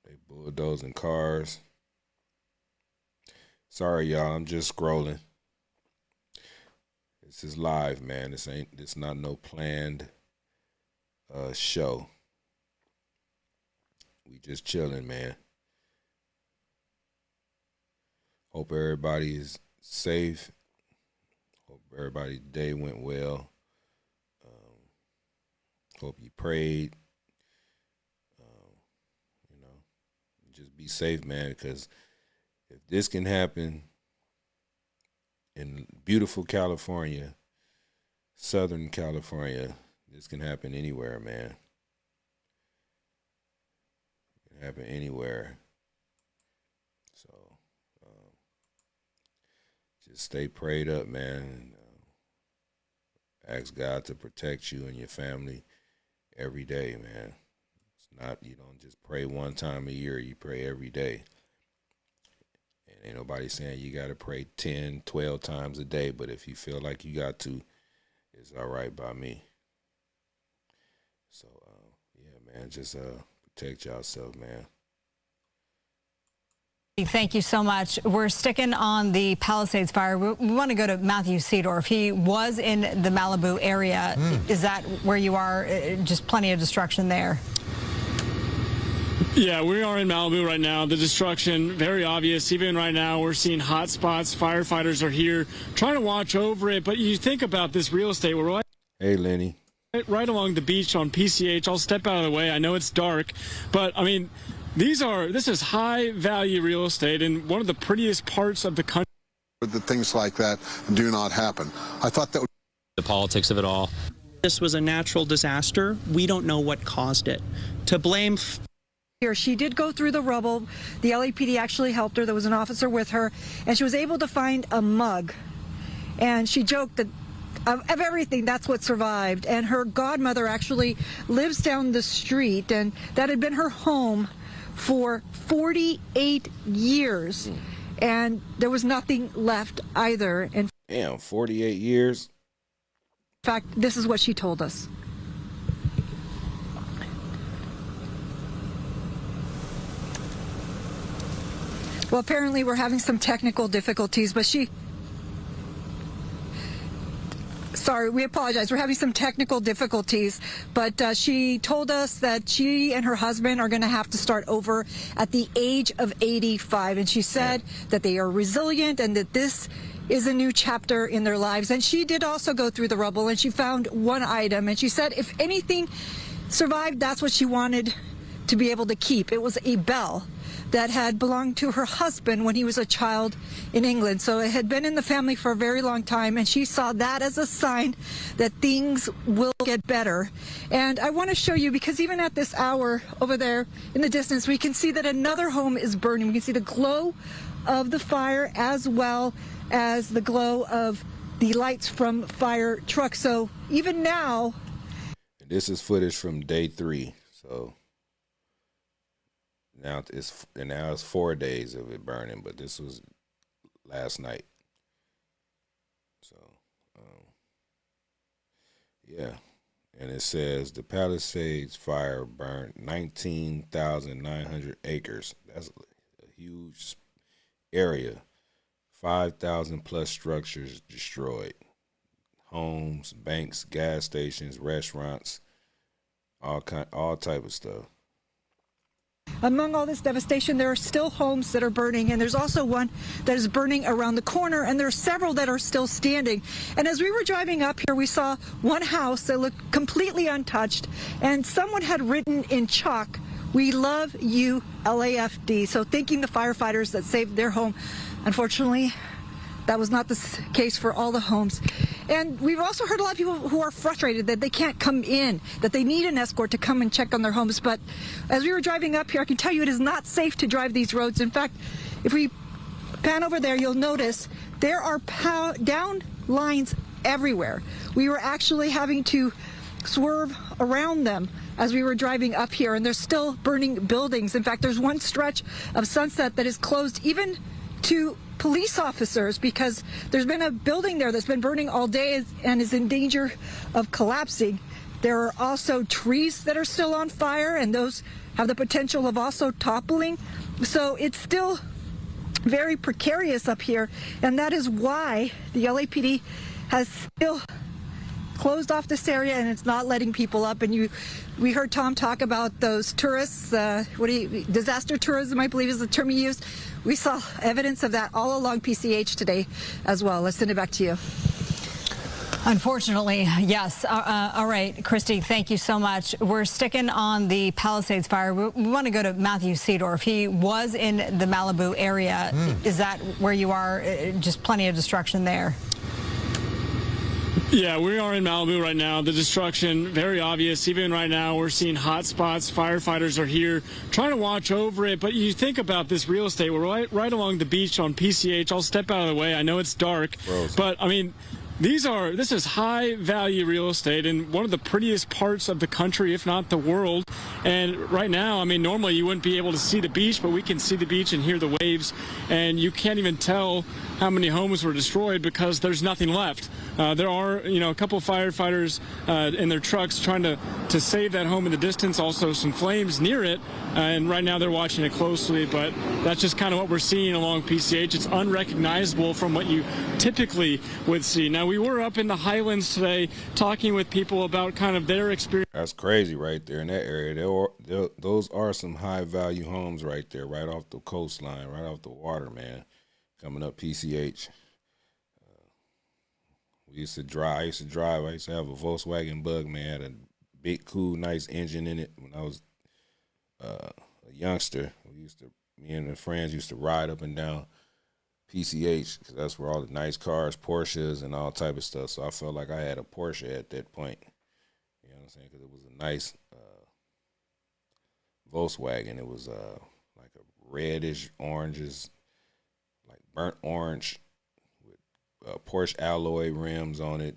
They bulldozing cars. Sorry, y'all. I'm just scrolling. This is live, man. This not no planned show. We just chilling, man. Hope everybody is safe. Hope everybody's day went well. Hope you prayed. Just be safe, man, because if this can happen in beautiful California, Southern California, this can happen anywhere, man. It can happen anywhere. So just stay prayed up, man. And, ask God to protect you and your family every day, man. It's not, you don't just pray one time a year, you pray every day. And ain't nobody saying you got to pray 10, 12 times a day, but if you feel like you got to, it's all right by me. So, yeah, man, just protect yourself, man. Thank you so much. We're sticking on the Palisades fire. We want to go to Matthew Seedorf. He was in the Malibu area. Is that where you are? Just plenty of destruction there. Yeah, we are in Malibu right now. The destruction, very obvious. Even right now, we're seeing hot spots. Firefighters are here trying to watch over it. But you think about this real estate. We're right. Hey, Lenny. Right along the beach on PCH. I'll step out of the way. I know it's dark, but I mean, this is high value real estate in one of the prettiest parts of the country. That things like that do not happen. I thought that the politics of it all. This was a natural disaster. We don't know what caused it. To blame. She did go through the rubble. The LAPD actually helped her. There was an officer with her, and she was able to find a mug. And she joked that of everything, that's what survived. And her godmother actually lives down the street, and that had been her home for 48 years. and there was nothing left either. In Damn, 48 years. fact, this is what she told us. Well, apparently we're having some technical difficulties, but sorry, we apologize. We're having some technical difficulties, but she told us that she and her husband are going to have to start over at the age of 85. And she said that they are resilient and that this is a new chapter in their lives. And she did also go through the rubble, and she found one item. And she said if anything survived, that's what she wanted to be able to keep. It was a bell that had belonged to her husband when he was a child in England. So it had been in the family for a very long time, and she saw that as a sign that things will get better. And I want to show you, because even at this hour over there in the distance, we can see that another home is burning. We can see the glow of the fire as well as the glow of the lights from fire trucks. So even now... This is footage from day 3, so... Now it's 4 days of it burning, but this was last night. So, yeah. And it says the Palisades fire burned 19,900 acres. That's a huge area. 5,000 plus structures destroyed. Homes, banks, gas stations, restaurants, all type of stuff. Among all this devastation, there are still homes that are burning, and there's also one that is burning around the corner, and there are several that are still standing. And as we were driving up here, we saw one house that looked completely untouched, and someone had written in chalk, "We love you, LAFD." So thanking the firefighters that saved their home. Unfortunately, that was not the case for all the homes. And we've also heard a lot of people who are frustrated that they can't come in, that they need an escort to come and check on their homes. But as we were driving up here, I can tell you it is not safe to drive these roads. In fact, if we pan over there, you'll notice there are down lines everywhere. We were actually having to swerve around them as we were driving up here, and there's still burning buildings. In fact, there's one stretch of Sunset that is closed even to police officers because there's been a building there that's been burning all day and is in danger of collapsing. There are also trees that are still on fire, and those have the potential of also toppling. So it's still very precarious up here, and that is why the LAPD has still closed off this area and it's not letting people up. And we heard Tom talk about those tourists, disaster tourism, I believe is the term he used. We saw evidence of that all along PCH today as well. Let's send it back to you. Unfortunately, yes. All right, Christy, thank you so much. We're sticking on the Palisades fire. We want to go to Matthew Seedorf. He was in the Malibu area. Is that where you are? Just plenty of destruction there. Yeah, we are in Malibu right now. The destruction, very obvious. Even right now, we're seeing hot spots. Firefighters are here trying to watch over it. But you think about this real estate. We're right along the beach on PCH. I'll step out of the way. I know it's dark. But, I mean, this is high value real estate in one of the prettiest parts of the country, if not the world. And right now, I mean, normally you wouldn't be able to see the beach, but we can see the beach and hear the waves. And you can't even tell how many homes were destroyed because there's nothing left. There are, a couple of firefighters in their trucks trying to save that home in the distance. Also some flames near it. And right now they're watching it closely, but that's just kind of what we're seeing along PCH. It's unrecognizable from what you typically would see. Now, we were up in the Highlands today talking with people about kind of their experience. That's crazy right there in that area. Those are some high-value homes right there, right off the coastline, right off the water, man, coming up PCH. I used to drive. I used to have a Volkswagen Bug, man, had a big, cool, nice engine in it when I was a youngster. Me and the friends used to ride up and down PCH because that's where all the nice cars, Porsches, and all type of stuff. So I felt like I had a Porsche at that point. You know what I'm saying? Because it was a nice Volkswagen. It was like a reddish, oranges, like burnt orange with Porsche alloy rims on it.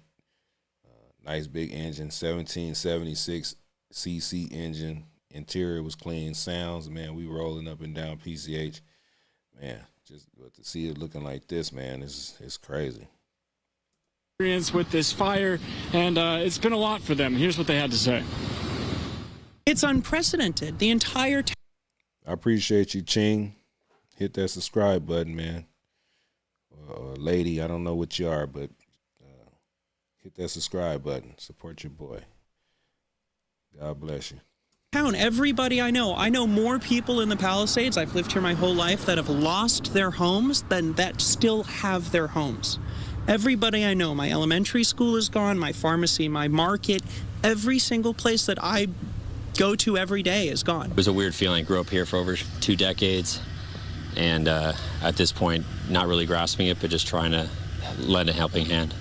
Nice big engine, 1776 cc engine. Interior was clean. Sounds, man, we rolling up and down PCH. Man, But to see it looking like this, man, it's crazy. With this fire, and it's been a lot for them. Here's what they had to say. It's unprecedented. The entire town. I appreciate you, Ching. Hit that subscribe button, man. Lady, I don't know what you are, but hit that subscribe button. Support your boy. God bless you. Everybody I know more people in the Palisades, I've lived here my whole life, that have lost their homes than that still have their homes. Everybody I know, my elementary school is gone, my pharmacy, my market, every single place that I go to every day is gone. It was a weird feeling. I grew up here for over 2 decades, and at this point, not really grasping it, but just trying to lend a helping hand.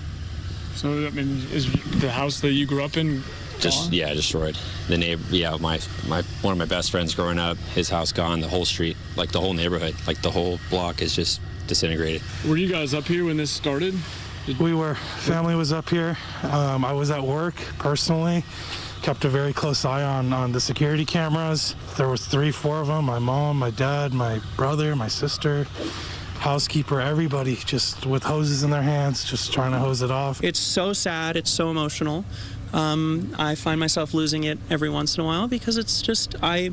So, I mean, is the house that you grew up in just gone? Yeah, destroyed. The neighbor, yeah, one of my best friends growing up, his house gone, the whole street, like the whole neighborhood, like the whole block is just disintegrated. Were you guys up here when this started? We were. Family was up here. I was at work personally. Kept a very close eye on the security cameras. There was 3-4 of them. My mom, my dad, my brother, my sister, housekeeper, everybody just with hoses in their hands, just trying to hose it off. It's so sad. It's so emotional. I find myself losing it every once in a while because it's just, I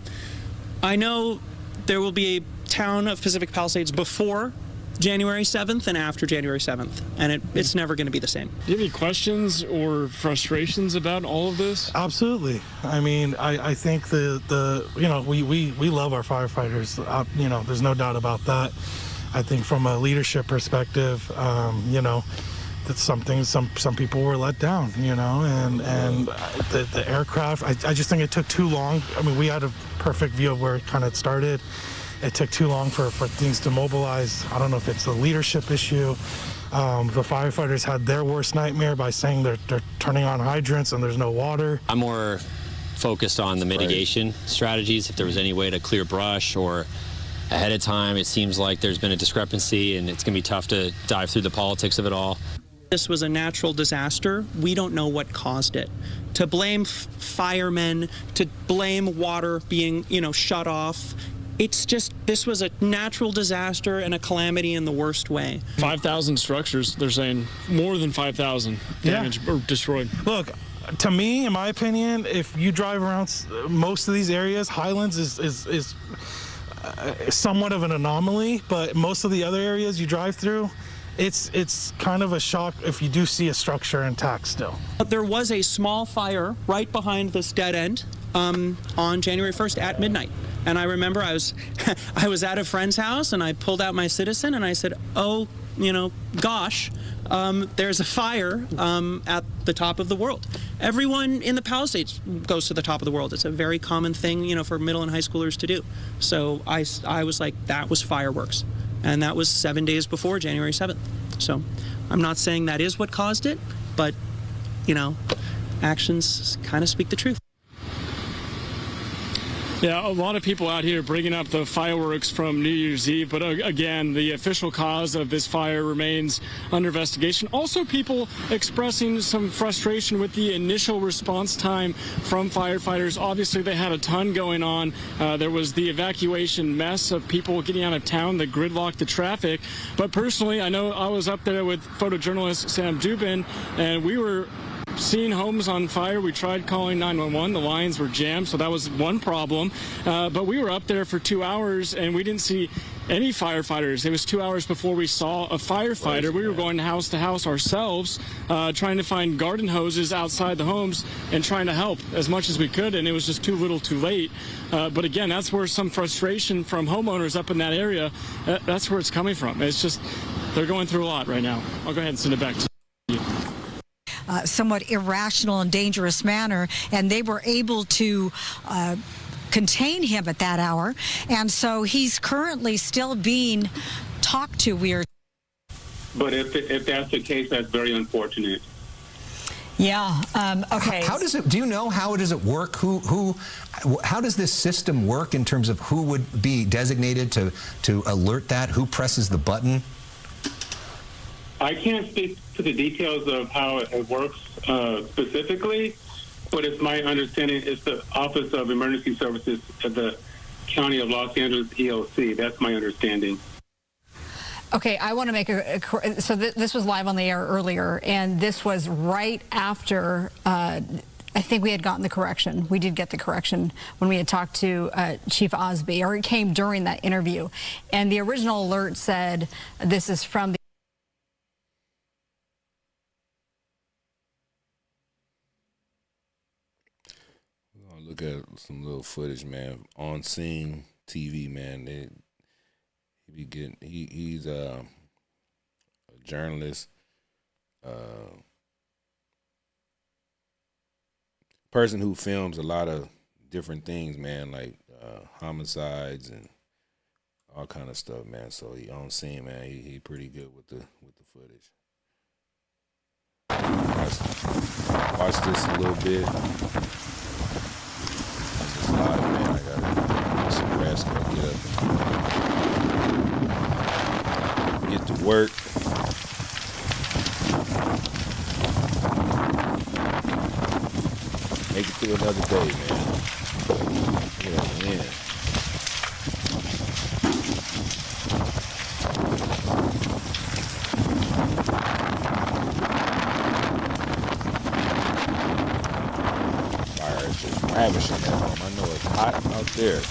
know there will be a town of Pacific Palisades before January 7th and after January 7th, and it's never going to be the same. Do you have any questions or frustrations about all of this? Absolutely. I mean, I think we love our firefighters. There's no doubt about that. I think from a leadership perspective, that's something some people were let down, and the aircraft, I just think it took too long. I mean, we had a perfect view of where it kind of started. It took too long for things to mobilize. I don't know if it's a leadership issue. The firefighters had their worst nightmare by saying they're turning on hydrants and there's no water. I'm more focused on the mitigation strategies. If there was any way to clear brush or ahead of time, it seems like there's been a discrepancy and it's going to be tough to dive through the politics of it all. This was a natural disaster. We don't know what caused it. To blame firemen, to blame water being, shut off, it's just, this was a natural disaster and a calamity in the worst way. 5,000 structures, they're saying more than 5,000 damaged or destroyed. Look, to me, in my opinion, if you drive around most of these areas, Highlands is somewhat of an anomaly, but most of the other areas you drive through, it's kind of a shock if you do see a structure intact still. There was a small fire right behind this dead end on January 1st at midnight. And I remember I was at a friend's house and I pulled out my Citizen and I said, oh, gosh, there's a fire at the top of the world. Everyone in the Palisades goes to the top of the world. It's a very common thing, for middle and high schoolers to do. So I was like, that was fireworks. And that was 7 days before January 7th. So I'm not saying that is what caused it, but, actions kind of speak the truth. Yeah, a lot of people out here bringing up the fireworks from New Year's Eve, but again, the official cause of this fire remains under investigation. Also, people expressing some frustration with the initial response time from firefighters. Obviously, they had a ton going on. There was the evacuation mess of people getting out of town that gridlocked the traffic. But personally, I know I was up there with photojournalist Sam Dubin, and we were seeing homes on fire. We tried calling 911. The lines were jammed, so that was one problem. But we were up there for 2 hours, and we didn't see any firefighters. It was 2 hours before we saw a firefighter. We were going to house ourselves, trying to find garden hoses outside the homes and trying to help as much as we could, and it was just too little too late. But again, that's where some frustration from homeowners up in that area, that's where it's coming from. It's just, they're going through a lot right now. I'll go ahead and send it back to you. Somewhat irrational and dangerous manner, and they were able to contain him at that hour, and so he's currently still being talked to. But if that's the case, that's very unfortunate. Yeah. Okay. How does it? Do you know how does it work? How does this system work in terms of who would be designated to alert that? Who presses the button? I can't speak to the details of how it works specifically, but it's my understanding it's the Office of Emergency Services at the County of Los Angeles, EOC. That's my understanding. Okay, I want to make so this was live on the air earlier, and this was right after I think we had gotten the correction. We did get the correction when we had talked to Chief Osby, or it came during that interview. And the original alert said this is from the... We're going to look at some little footage, man. On scene TV, man. He's a journalist, person who films a lot of different things, man, like homicides and all kind of stuff, man. So he on scene, man. He pretty good with the footage. Watch this a little bit. It's live, man. I gotta get some rest. Gotta get up, get to work. Make it through another day, man. Yeah, man. Fire is just ravishing at home. I know it's hot out there.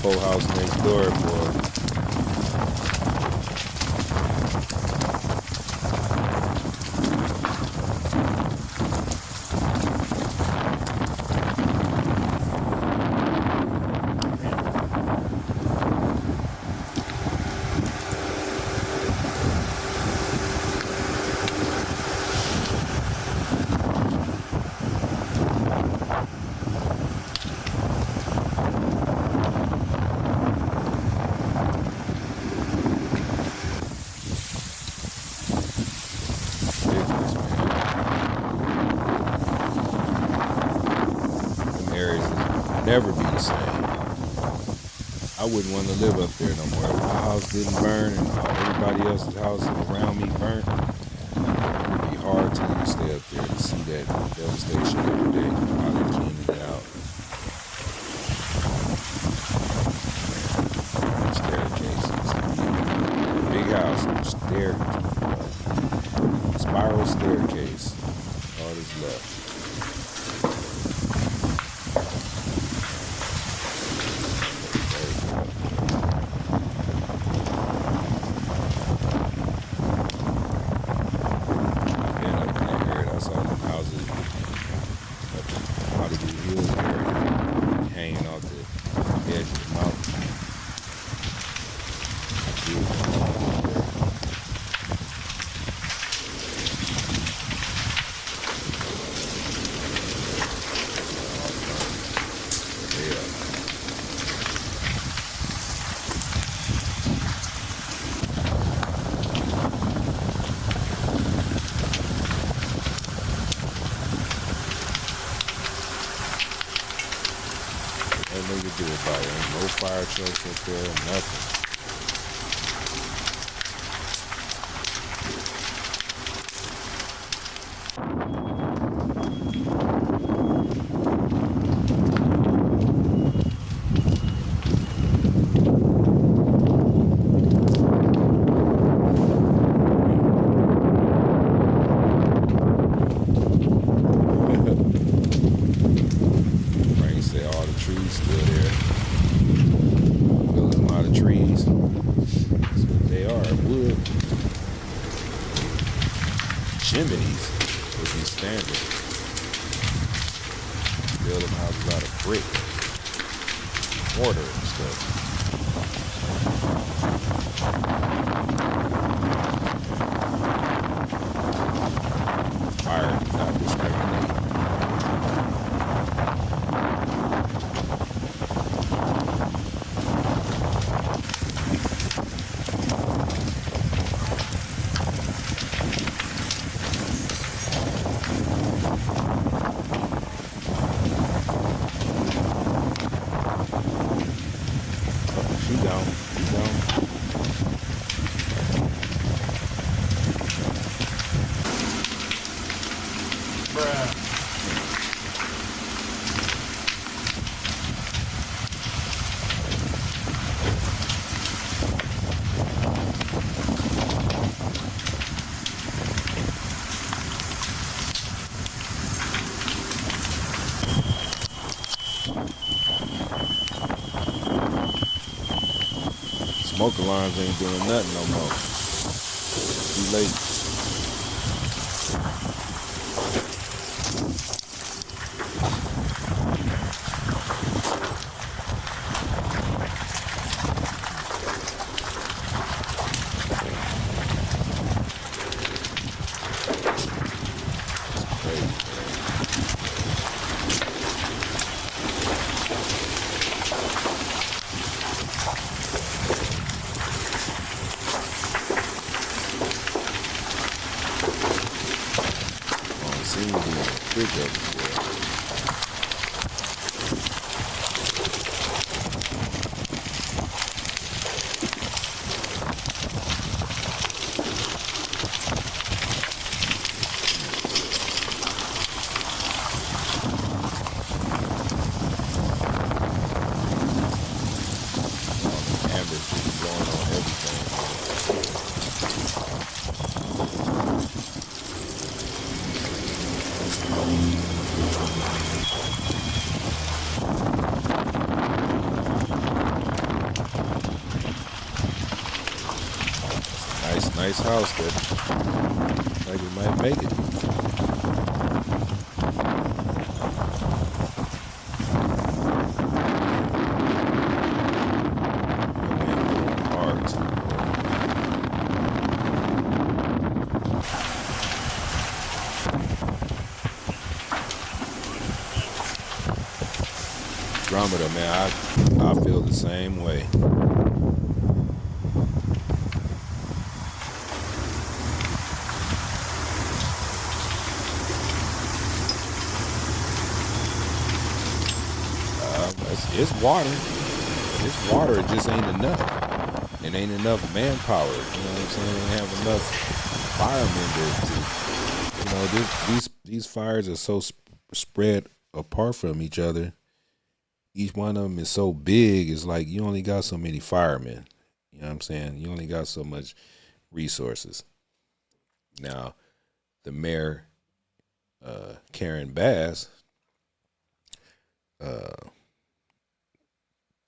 Whole house next door, boy. Never be the same. I wouldn't want to live up there no more. If my house didn't burn and everybody else's house around me burnt, it would be hard to even stay up there to see that devastation every day while they're cleaning it out. Staircases. Big house, spiral staircase. All that's left. No fire trucks up there, nothing. Frank said all the trees still there. Building a lot of trees. That's what they are, wood. Chimneys would be standard. Building houses out of brick, mortar and stuff. Fire does not discriminate. Smoke alarms ain't doing nothing no more. Too late. Nice house that like it might make it. Andromeda, man, I feel the same way. It's water. It's water. It just ain't enough. It ain't enough manpower. You know what I'm saying? They don't have enough firemen to you know, these fires are so spread apart from each other. Each one of them is so big. It's like you only got so many firemen. You know what I'm saying? You only got so much resources. Now, the mayor, Karen Bass,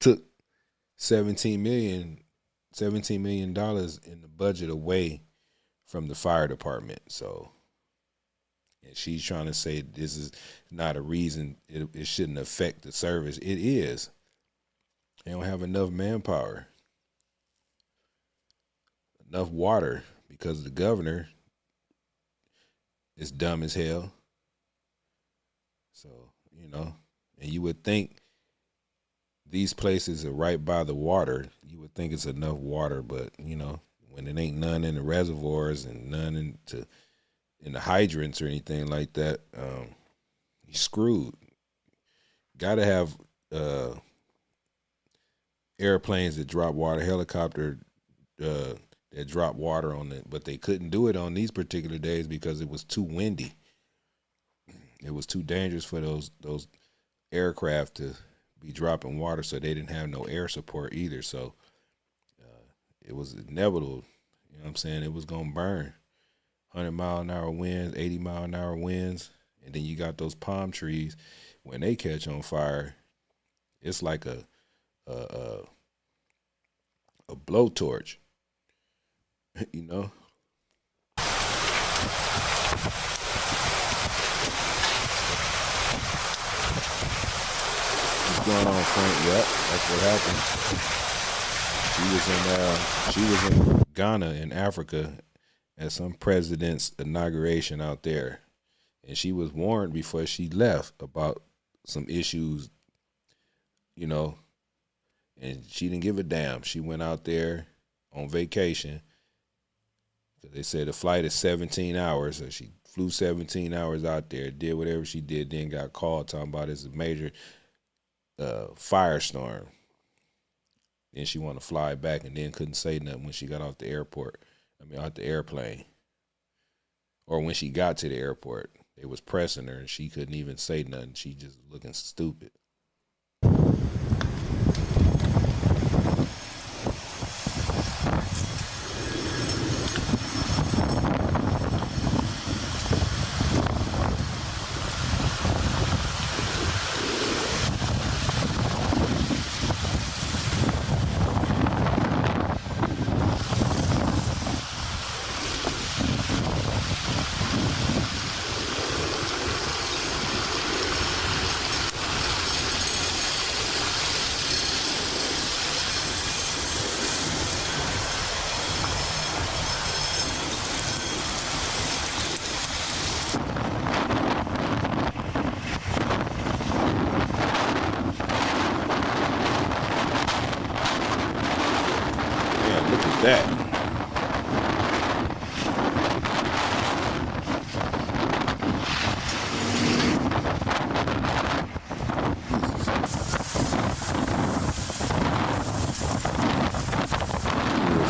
took $17 million in the budget away from the fire department. So, and she's trying to say this is not a reason it shouldn't affect the service. It is. They don't have enough manpower, enough water, because the governor is dumb as hell. So, you know, and you would think these places are right by the water. You would think it's enough water, but, you know, when it ain't none in the reservoirs and none in the hydrants or anything like that, you're screwed. Got to have airplanes that drop water, helicopter that drop water on it, but they couldn't do it on these particular days because it was too windy. It was too dangerous for those aircraft to be dropping water, so they didn't have no air support either. So it was inevitable. You know what I'm saying? It was gonna burn. 100-mile-an-hour winds, 80-mile-an-hour winds, and then you got those palm trees. When they catch on fire, it's like a blowtorch. You know. What's going on, Frank? Yep, that's what happened. She was in Ghana in Africa at some president's inauguration out there, and she was warned before she left about some issues, you know, and she didn't give a damn. She went out there on vacation. They said the flight is 17 hours, so she flew 17 hours out there, did whatever she did, then got called talking about it's a major firestorm. Then she wanted to fly back and then couldn't say nothing when she got off the out the airplane. Or when she got to the airport, they was pressing her and she couldn't even say nothing. She just looking stupid. that.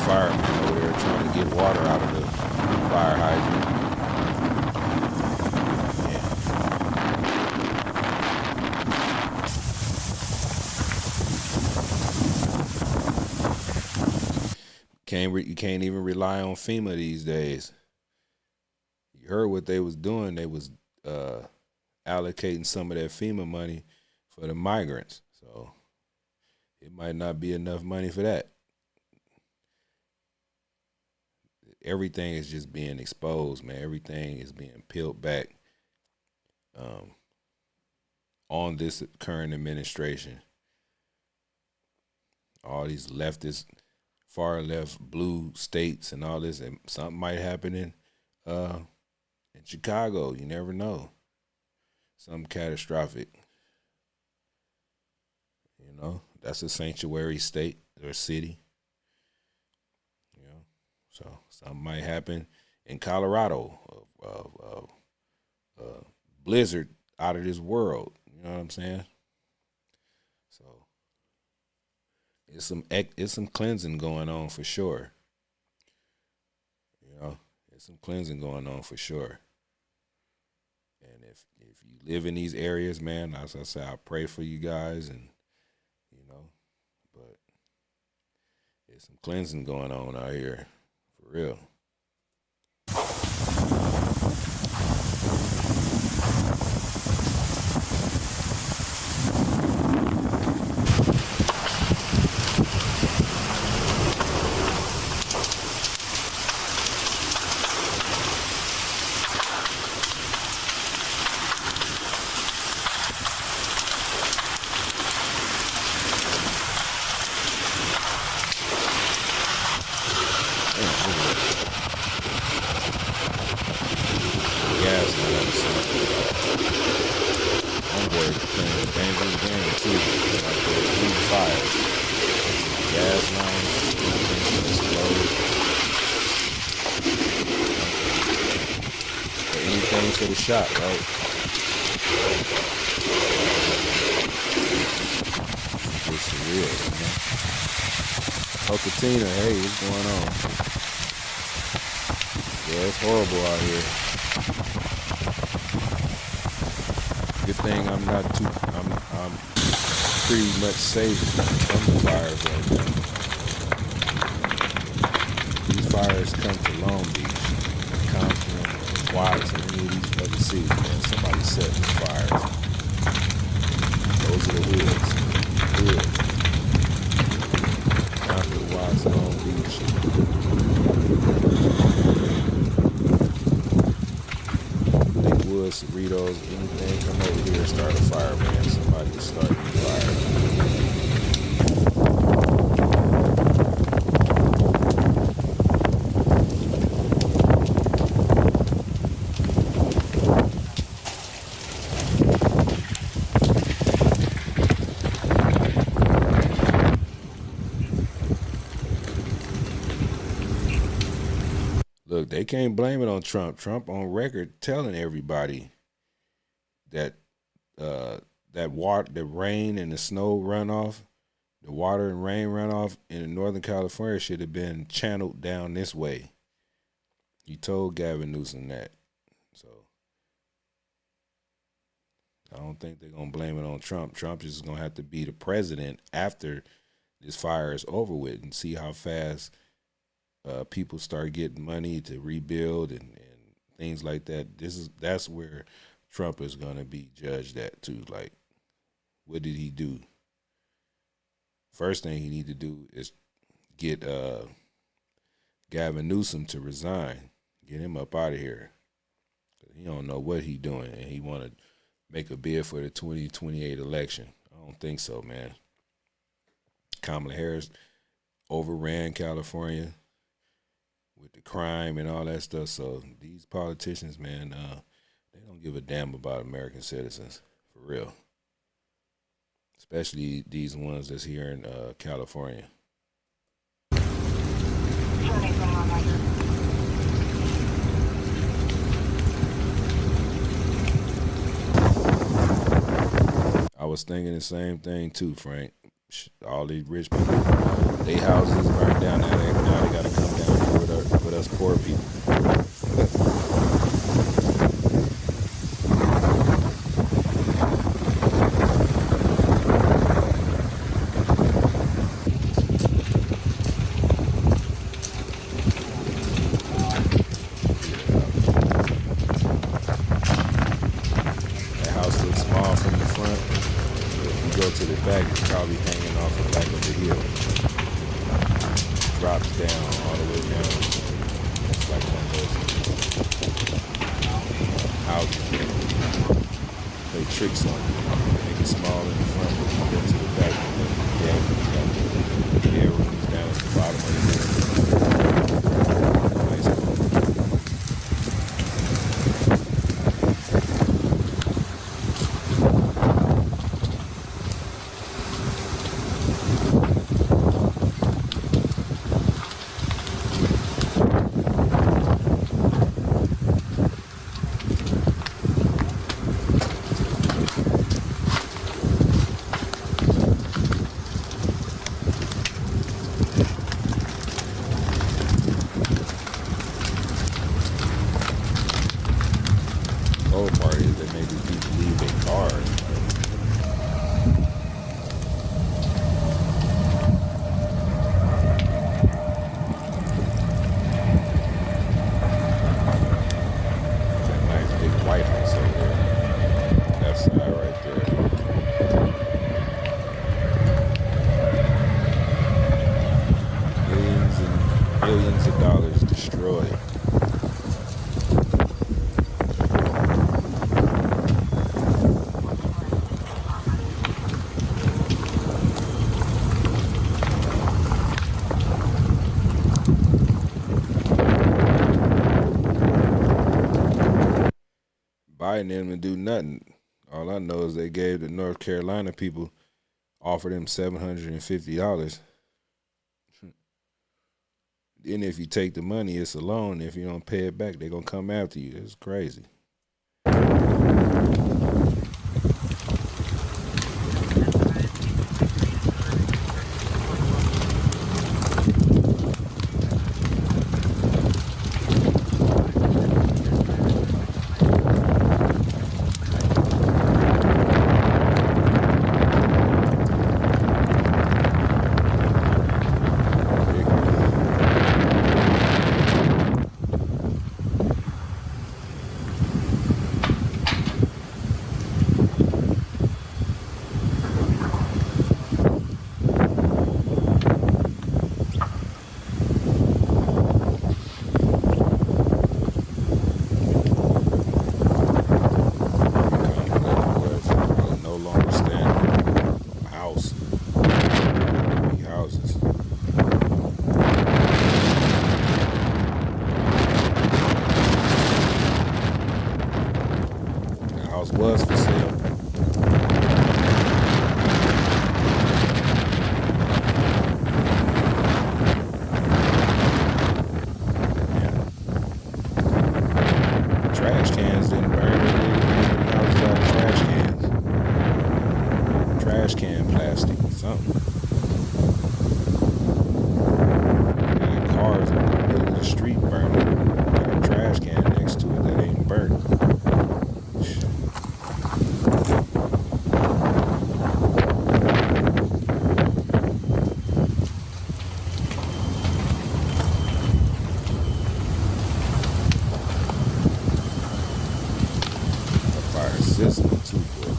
Fireman over there trying to get water out of the fire hydrant. You can't even rely on FEMA these days. You heard what they was doing. They was allocating some of that FEMA money for the migrants. So it might not be enough money for that. Everything is just being exposed, man. Everything is being peeled back on this current administration. All these leftist, far left, blue states and all this, and something might happen in Chicago. You never know. Something catastrophic. You know, that's a sanctuary state or city. So something might happen in Colorado, blizzard out of this world. You know what I'm saying? So it's some cleansing going on for sure. You know, there's some cleansing going on for sure. And if you live in these areas, man, as I say, I pray for you guys, and you know, but there's some cleansing going on out here. Real. For the shot, right? It's surreal, man. Hokatina, hey, what's going on? Yeah, it's horrible out here. Good thing I'm pretty much safe from the fires right now. These fires come to Long Beach, Compton, Watts, and any of these other cities, man. Somebody set the fires. Those are the hoods. Compton, Watts, Long Beach. Lakewood, Cerritos, anything come over here and start a fire, man. Somebody is starting a fire. Look, they can't blame it on Trump. Trump on record telling everybody that that water, the rain and the snow runoff, the water and rain runoff in Northern California should have been channeled down this way. He told Gavin Newsom that. So I don't think they're going to blame it on Trump. Trump is going to have to be the president after this fire is over with and see how fast people start getting money to rebuild and things like that. That's where Trump is going to be judged at too. Like, what did he do? First thing he need to do is get Gavin Newsom to resign, get him up out of here. He don't know what he doing, and he want to make a bid for the 2028 election. I don't think so, man. Kamala Harris overran California with the crime and all that stuff. So these politicians, man, they don't give a damn about American citizens, for real. Especially these ones that's here in California. I was thinking the same thing too, Frank. All these rich people, their houses burned down. Now they got to come down here with us poor people. That house looks small from the front. If you go to the back, it's probably hanging off the back of the hill. Drops down all the way down. It's like one of those houses that play tricks on you. Make it small in the front, but you go to the back, and then you got the bedrooms down at the bottom of the hill. Nice home. Cold part is they make these people leave their cars. That nice big White House over there. That side right there. Millions and millions of dollars destroyed. Biden didn't do nothing. All I know is they gave the North Carolina people, offered them $750. Then if you take the money, it's a loan. If you don't pay it back, they're going to come after you. It's crazy. Was for sale. Yeah. Trash cans didn't burn. They made the houses out of trash cans. Trash can plastic, something. And cars in the middle of the street burning. Got a trash can next to it that ain't burnt. System too, bro.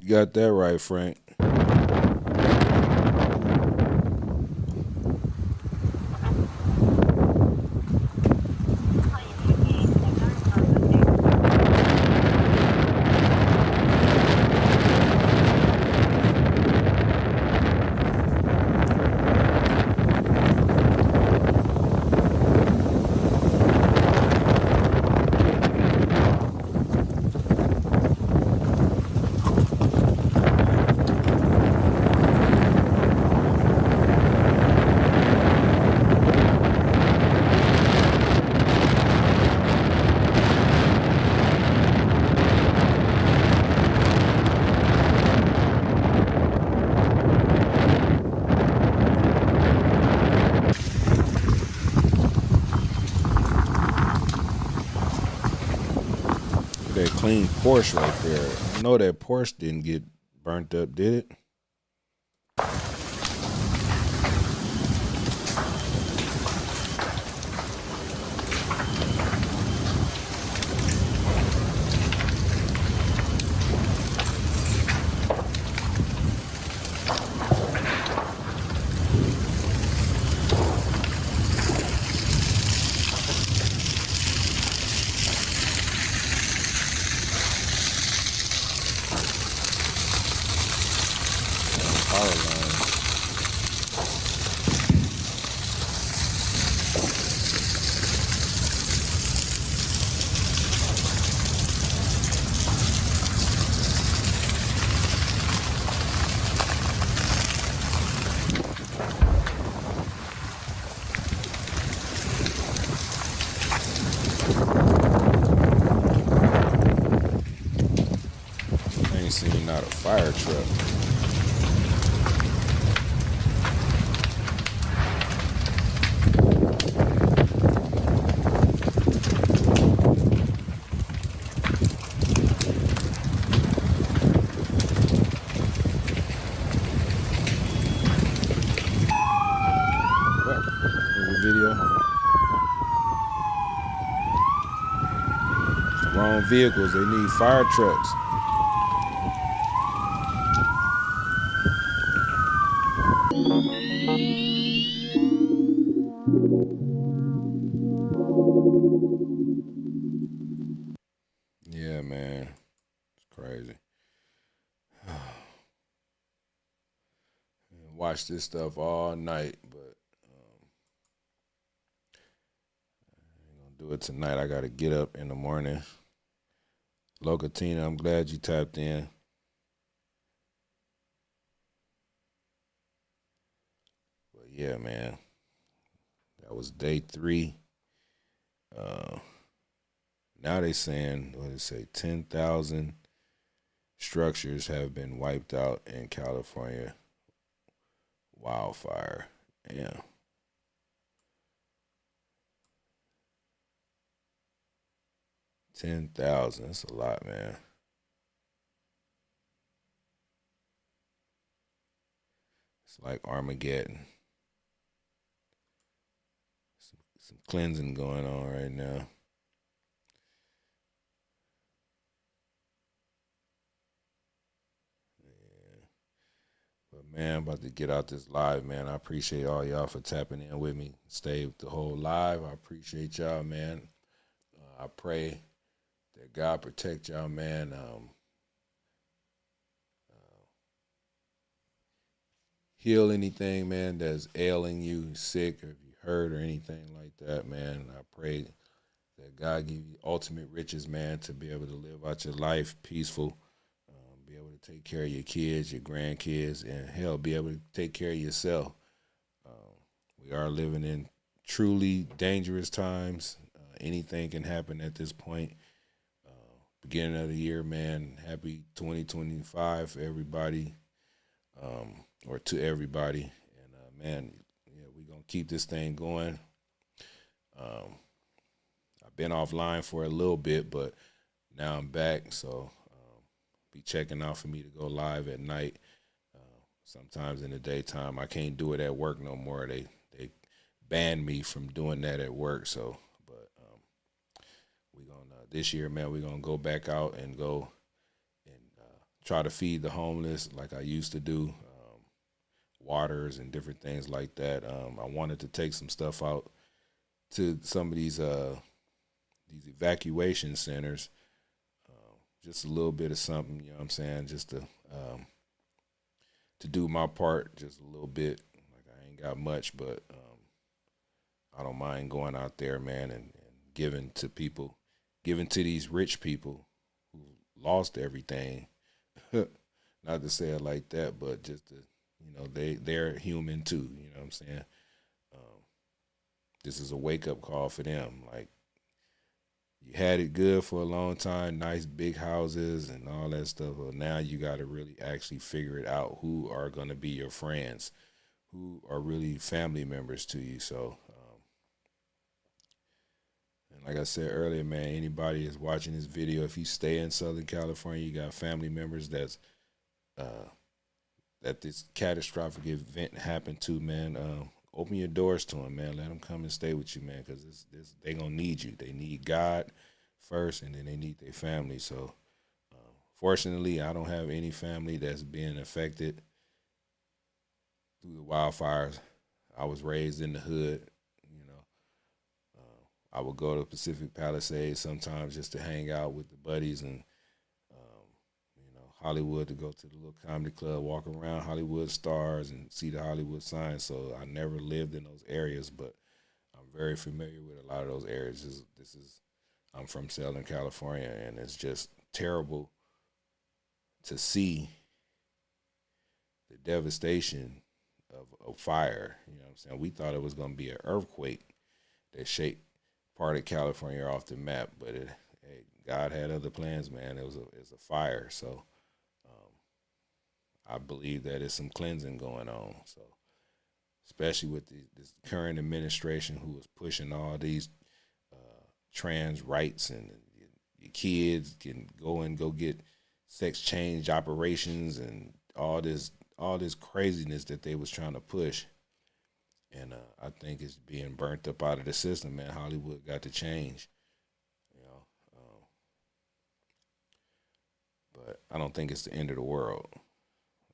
got that right, Frank. That clean Porsche right there. I know that Porsche didn't get burnt up, did it? Power line. I ain't seen not a fire truck. Video. Wrong vehicles. They need fire trucks. Yeah, man. It's crazy. Watch this stuff all night, but I ain't gonna do it tonight. I gotta get up in the morning. Locatina, I'm glad you tapped in. But yeah, man. That was day 3. Now they saying, what did it say, 10,000 structures have been wiped out in California wildfire. Yeah. $10,000. That's a lot, man. It's like Armageddon. Some cleansing going on right now. But man, I'm about to get out this live, man. I appreciate all y'all for tapping in with me. Stay the whole live. I appreciate y'all, man. I pray that God protect y'all, man. Heal anything, man, that's ailing you, sick, or if you hurt or anything like that, man. I pray that God give you ultimate riches, man, to be able to live out your life peaceful, be able to take care of your kids, your grandkids, and hell, be able to take care of yourself. We are living in truly dangerous times. Anything can happen at this point. Beginning of the year, man, happy 2025 for everybody, or to everybody. And, man, yeah, we're going to keep this thing going. I've been offline for a little bit, but now I'm back, so be checking out for me to go live at night. Sometimes in the daytime. I can't do it at work no more. They banned me from doing that at work. So, but we gonna this year, man, we're gonna go back out and go and try to feed the homeless like I used to do, waters and different things like that. I wanted to take some stuff out to some of these evacuation centers, just a little bit of something, you know what I'm saying, just to do my part just a little bit. Like, I ain't got much, but I don't mind going out there, man, and giving to people, giving to these rich people who lost everything. Not to say it like that, but just to, you know, they're human too, you know what I'm saying? This is a wake-up call for them. Like, you had it good for a long time, nice big houses and all that stuff, but now you got to really actually figure it out, who are going to be your friends, who are really family members to you. So, and like I said earlier, man, anybody that's watching this video, if you stay in Southern California, you got family members that this catastrophic event happened to, man, open your doors to them, man. Let them come and stay with you, man, because they going to need you. They need God first, and then they need their family. So, fortunately, I don't have any family that's being affected through the wildfires. I was raised in the hood, you know. I would go to Pacific Palisades sometimes just to hang out with the buddies and, you know, Hollywood, to go to the little comedy club, walk around Hollywood Stars and see the Hollywood signs. So I never lived in those areas, but I'm very familiar with a lot of those areas. I'm from Southern California, and it's just terrible to see the devastation of fire. You know what I'm saying? We thought it was going to be an earthquake that shaped part of California off the map, but God had other plans, man. It was a fire. So I believe that there's some cleansing going on. So, especially with this current administration who is pushing all these trans rights, and your kids can go get sex change operations and all this craziness that they was trying to push. And I think it's being burnt up out of the system, man. Hollywood got to change, you know. But I don't think it's the end of the world,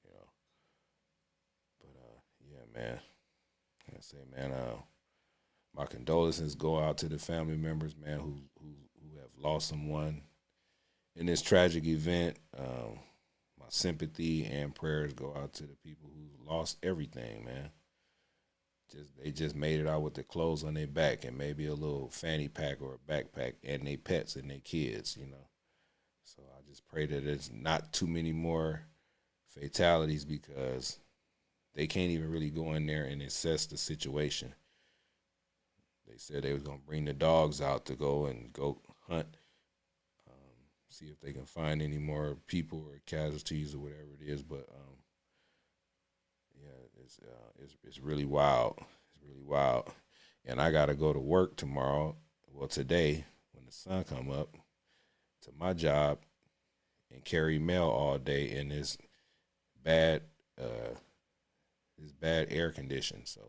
you know. But yeah, man. Like I say, man, my condolences go out to the family members, man, who have lost someone in this tragic event. My sympathy and prayers go out to the people who lost everything, man. They just made it out with their clothes on their back and maybe a little fanny pack or a backpack and their pets and their kids, you know. So I just pray that there's not too many more fatalities, because they can't even really go in there and assess the situation. They said they was going to bring the dogs out to go hunt, see if they can find any more people or casualties or whatever it is. But yeah, it's really wild. It's really wild. And I got to go to work tomorrow, well, today, when the sun come up, to my job and carry mail all day in this bad air condition. So,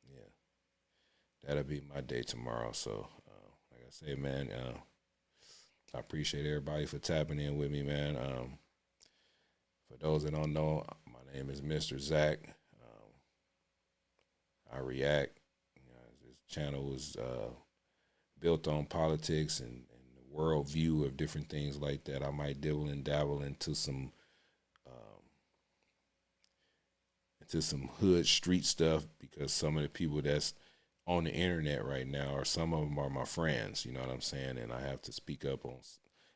yeah, that'll be my day tomorrow. So, like I say, man, I appreciate everybody for tapping in with me, man. For those that don't know, my name is Mr. Zach. I react. You know, this channel was built on politics and the worldview of different things like that. I might dibble and dabble into some hood street stuff, because some of the people that's on the internet right now, or some of them are my friends, you know what I'm saying? And I have to speak up on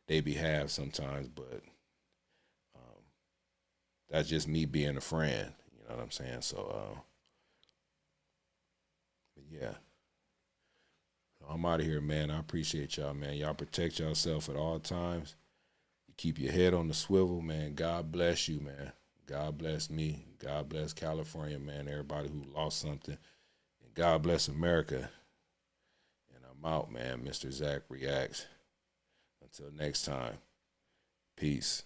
their behalf sometimes, but that's just me being a friend, you know what I'm saying? So, but yeah, I'm out of here, man. I appreciate y'all, man. Y'all protect yourself at all times. You keep your head on the swivel, man. God bless you, man. God bless me. God bless California, man. Everybody who lost something. And God bless America. And I'm out, man. Mr. Zach Reacts. Until next time, peace.